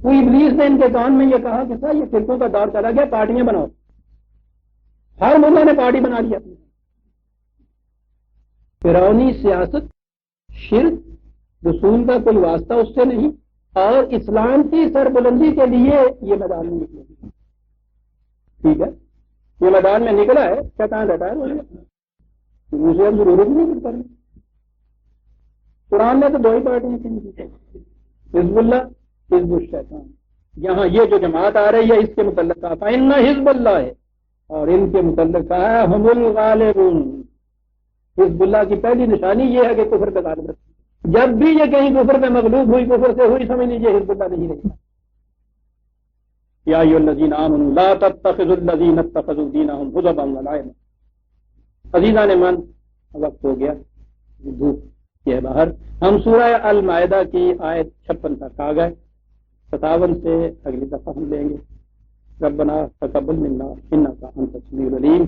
کوئی ابلیس نے ان کے کان میں یہ کہا کہ سر یہ فرقوں کا دور چلا گیا، پارٹیاں بناؤ۔ ہر ملا نے پارٹی بنا لی اپنی۔ فرعونی سیاست، شرک، رسول کا کوئی واسطہ اس سے نہیں، اور اسلام کی سربلندی کے لیے یہ میدان میں نکلے۔ ٹھیک ہے، یہ میدان میں نکلا ہے، شیطان رہتا ہے اسے اب ضرورت نہیں کرنی۔ قرآن نے تو دو ہی پارٹیاں کی، حزب اللہ، حزب الشیطان۔ یہاں یہ جو جماعت آ رہی ہے اس کے متعلق کہا تھا ان حزب اللہ ہے، اور ان کے متعلق کہا ہے ہم الغالبون۔ حزب اللہ کی پہلی نشانی یہ ہے کہ کفر پہ غالب رکھتی، جب بھی یہ کہیں کفر پہ مغلوب ہوئی، کفر سے ہوئی، سمجھ لیجیے حزب اللہ نہیں رہی۔ یا ایھا الذین آمنوا لا تتخذوا الذین اتخذوا دینہم ہزوا ولعبا۔ عزیزان من، وقت ہو گیا، دھوپ یہ باہر۔ ہم سورہ المائدہ کی آیت 56 تک آ گئے، 57 سے اگلی دفعہ ہم لیں گے۔ ربنا تقبل منا انک انت السمیع العلیم۔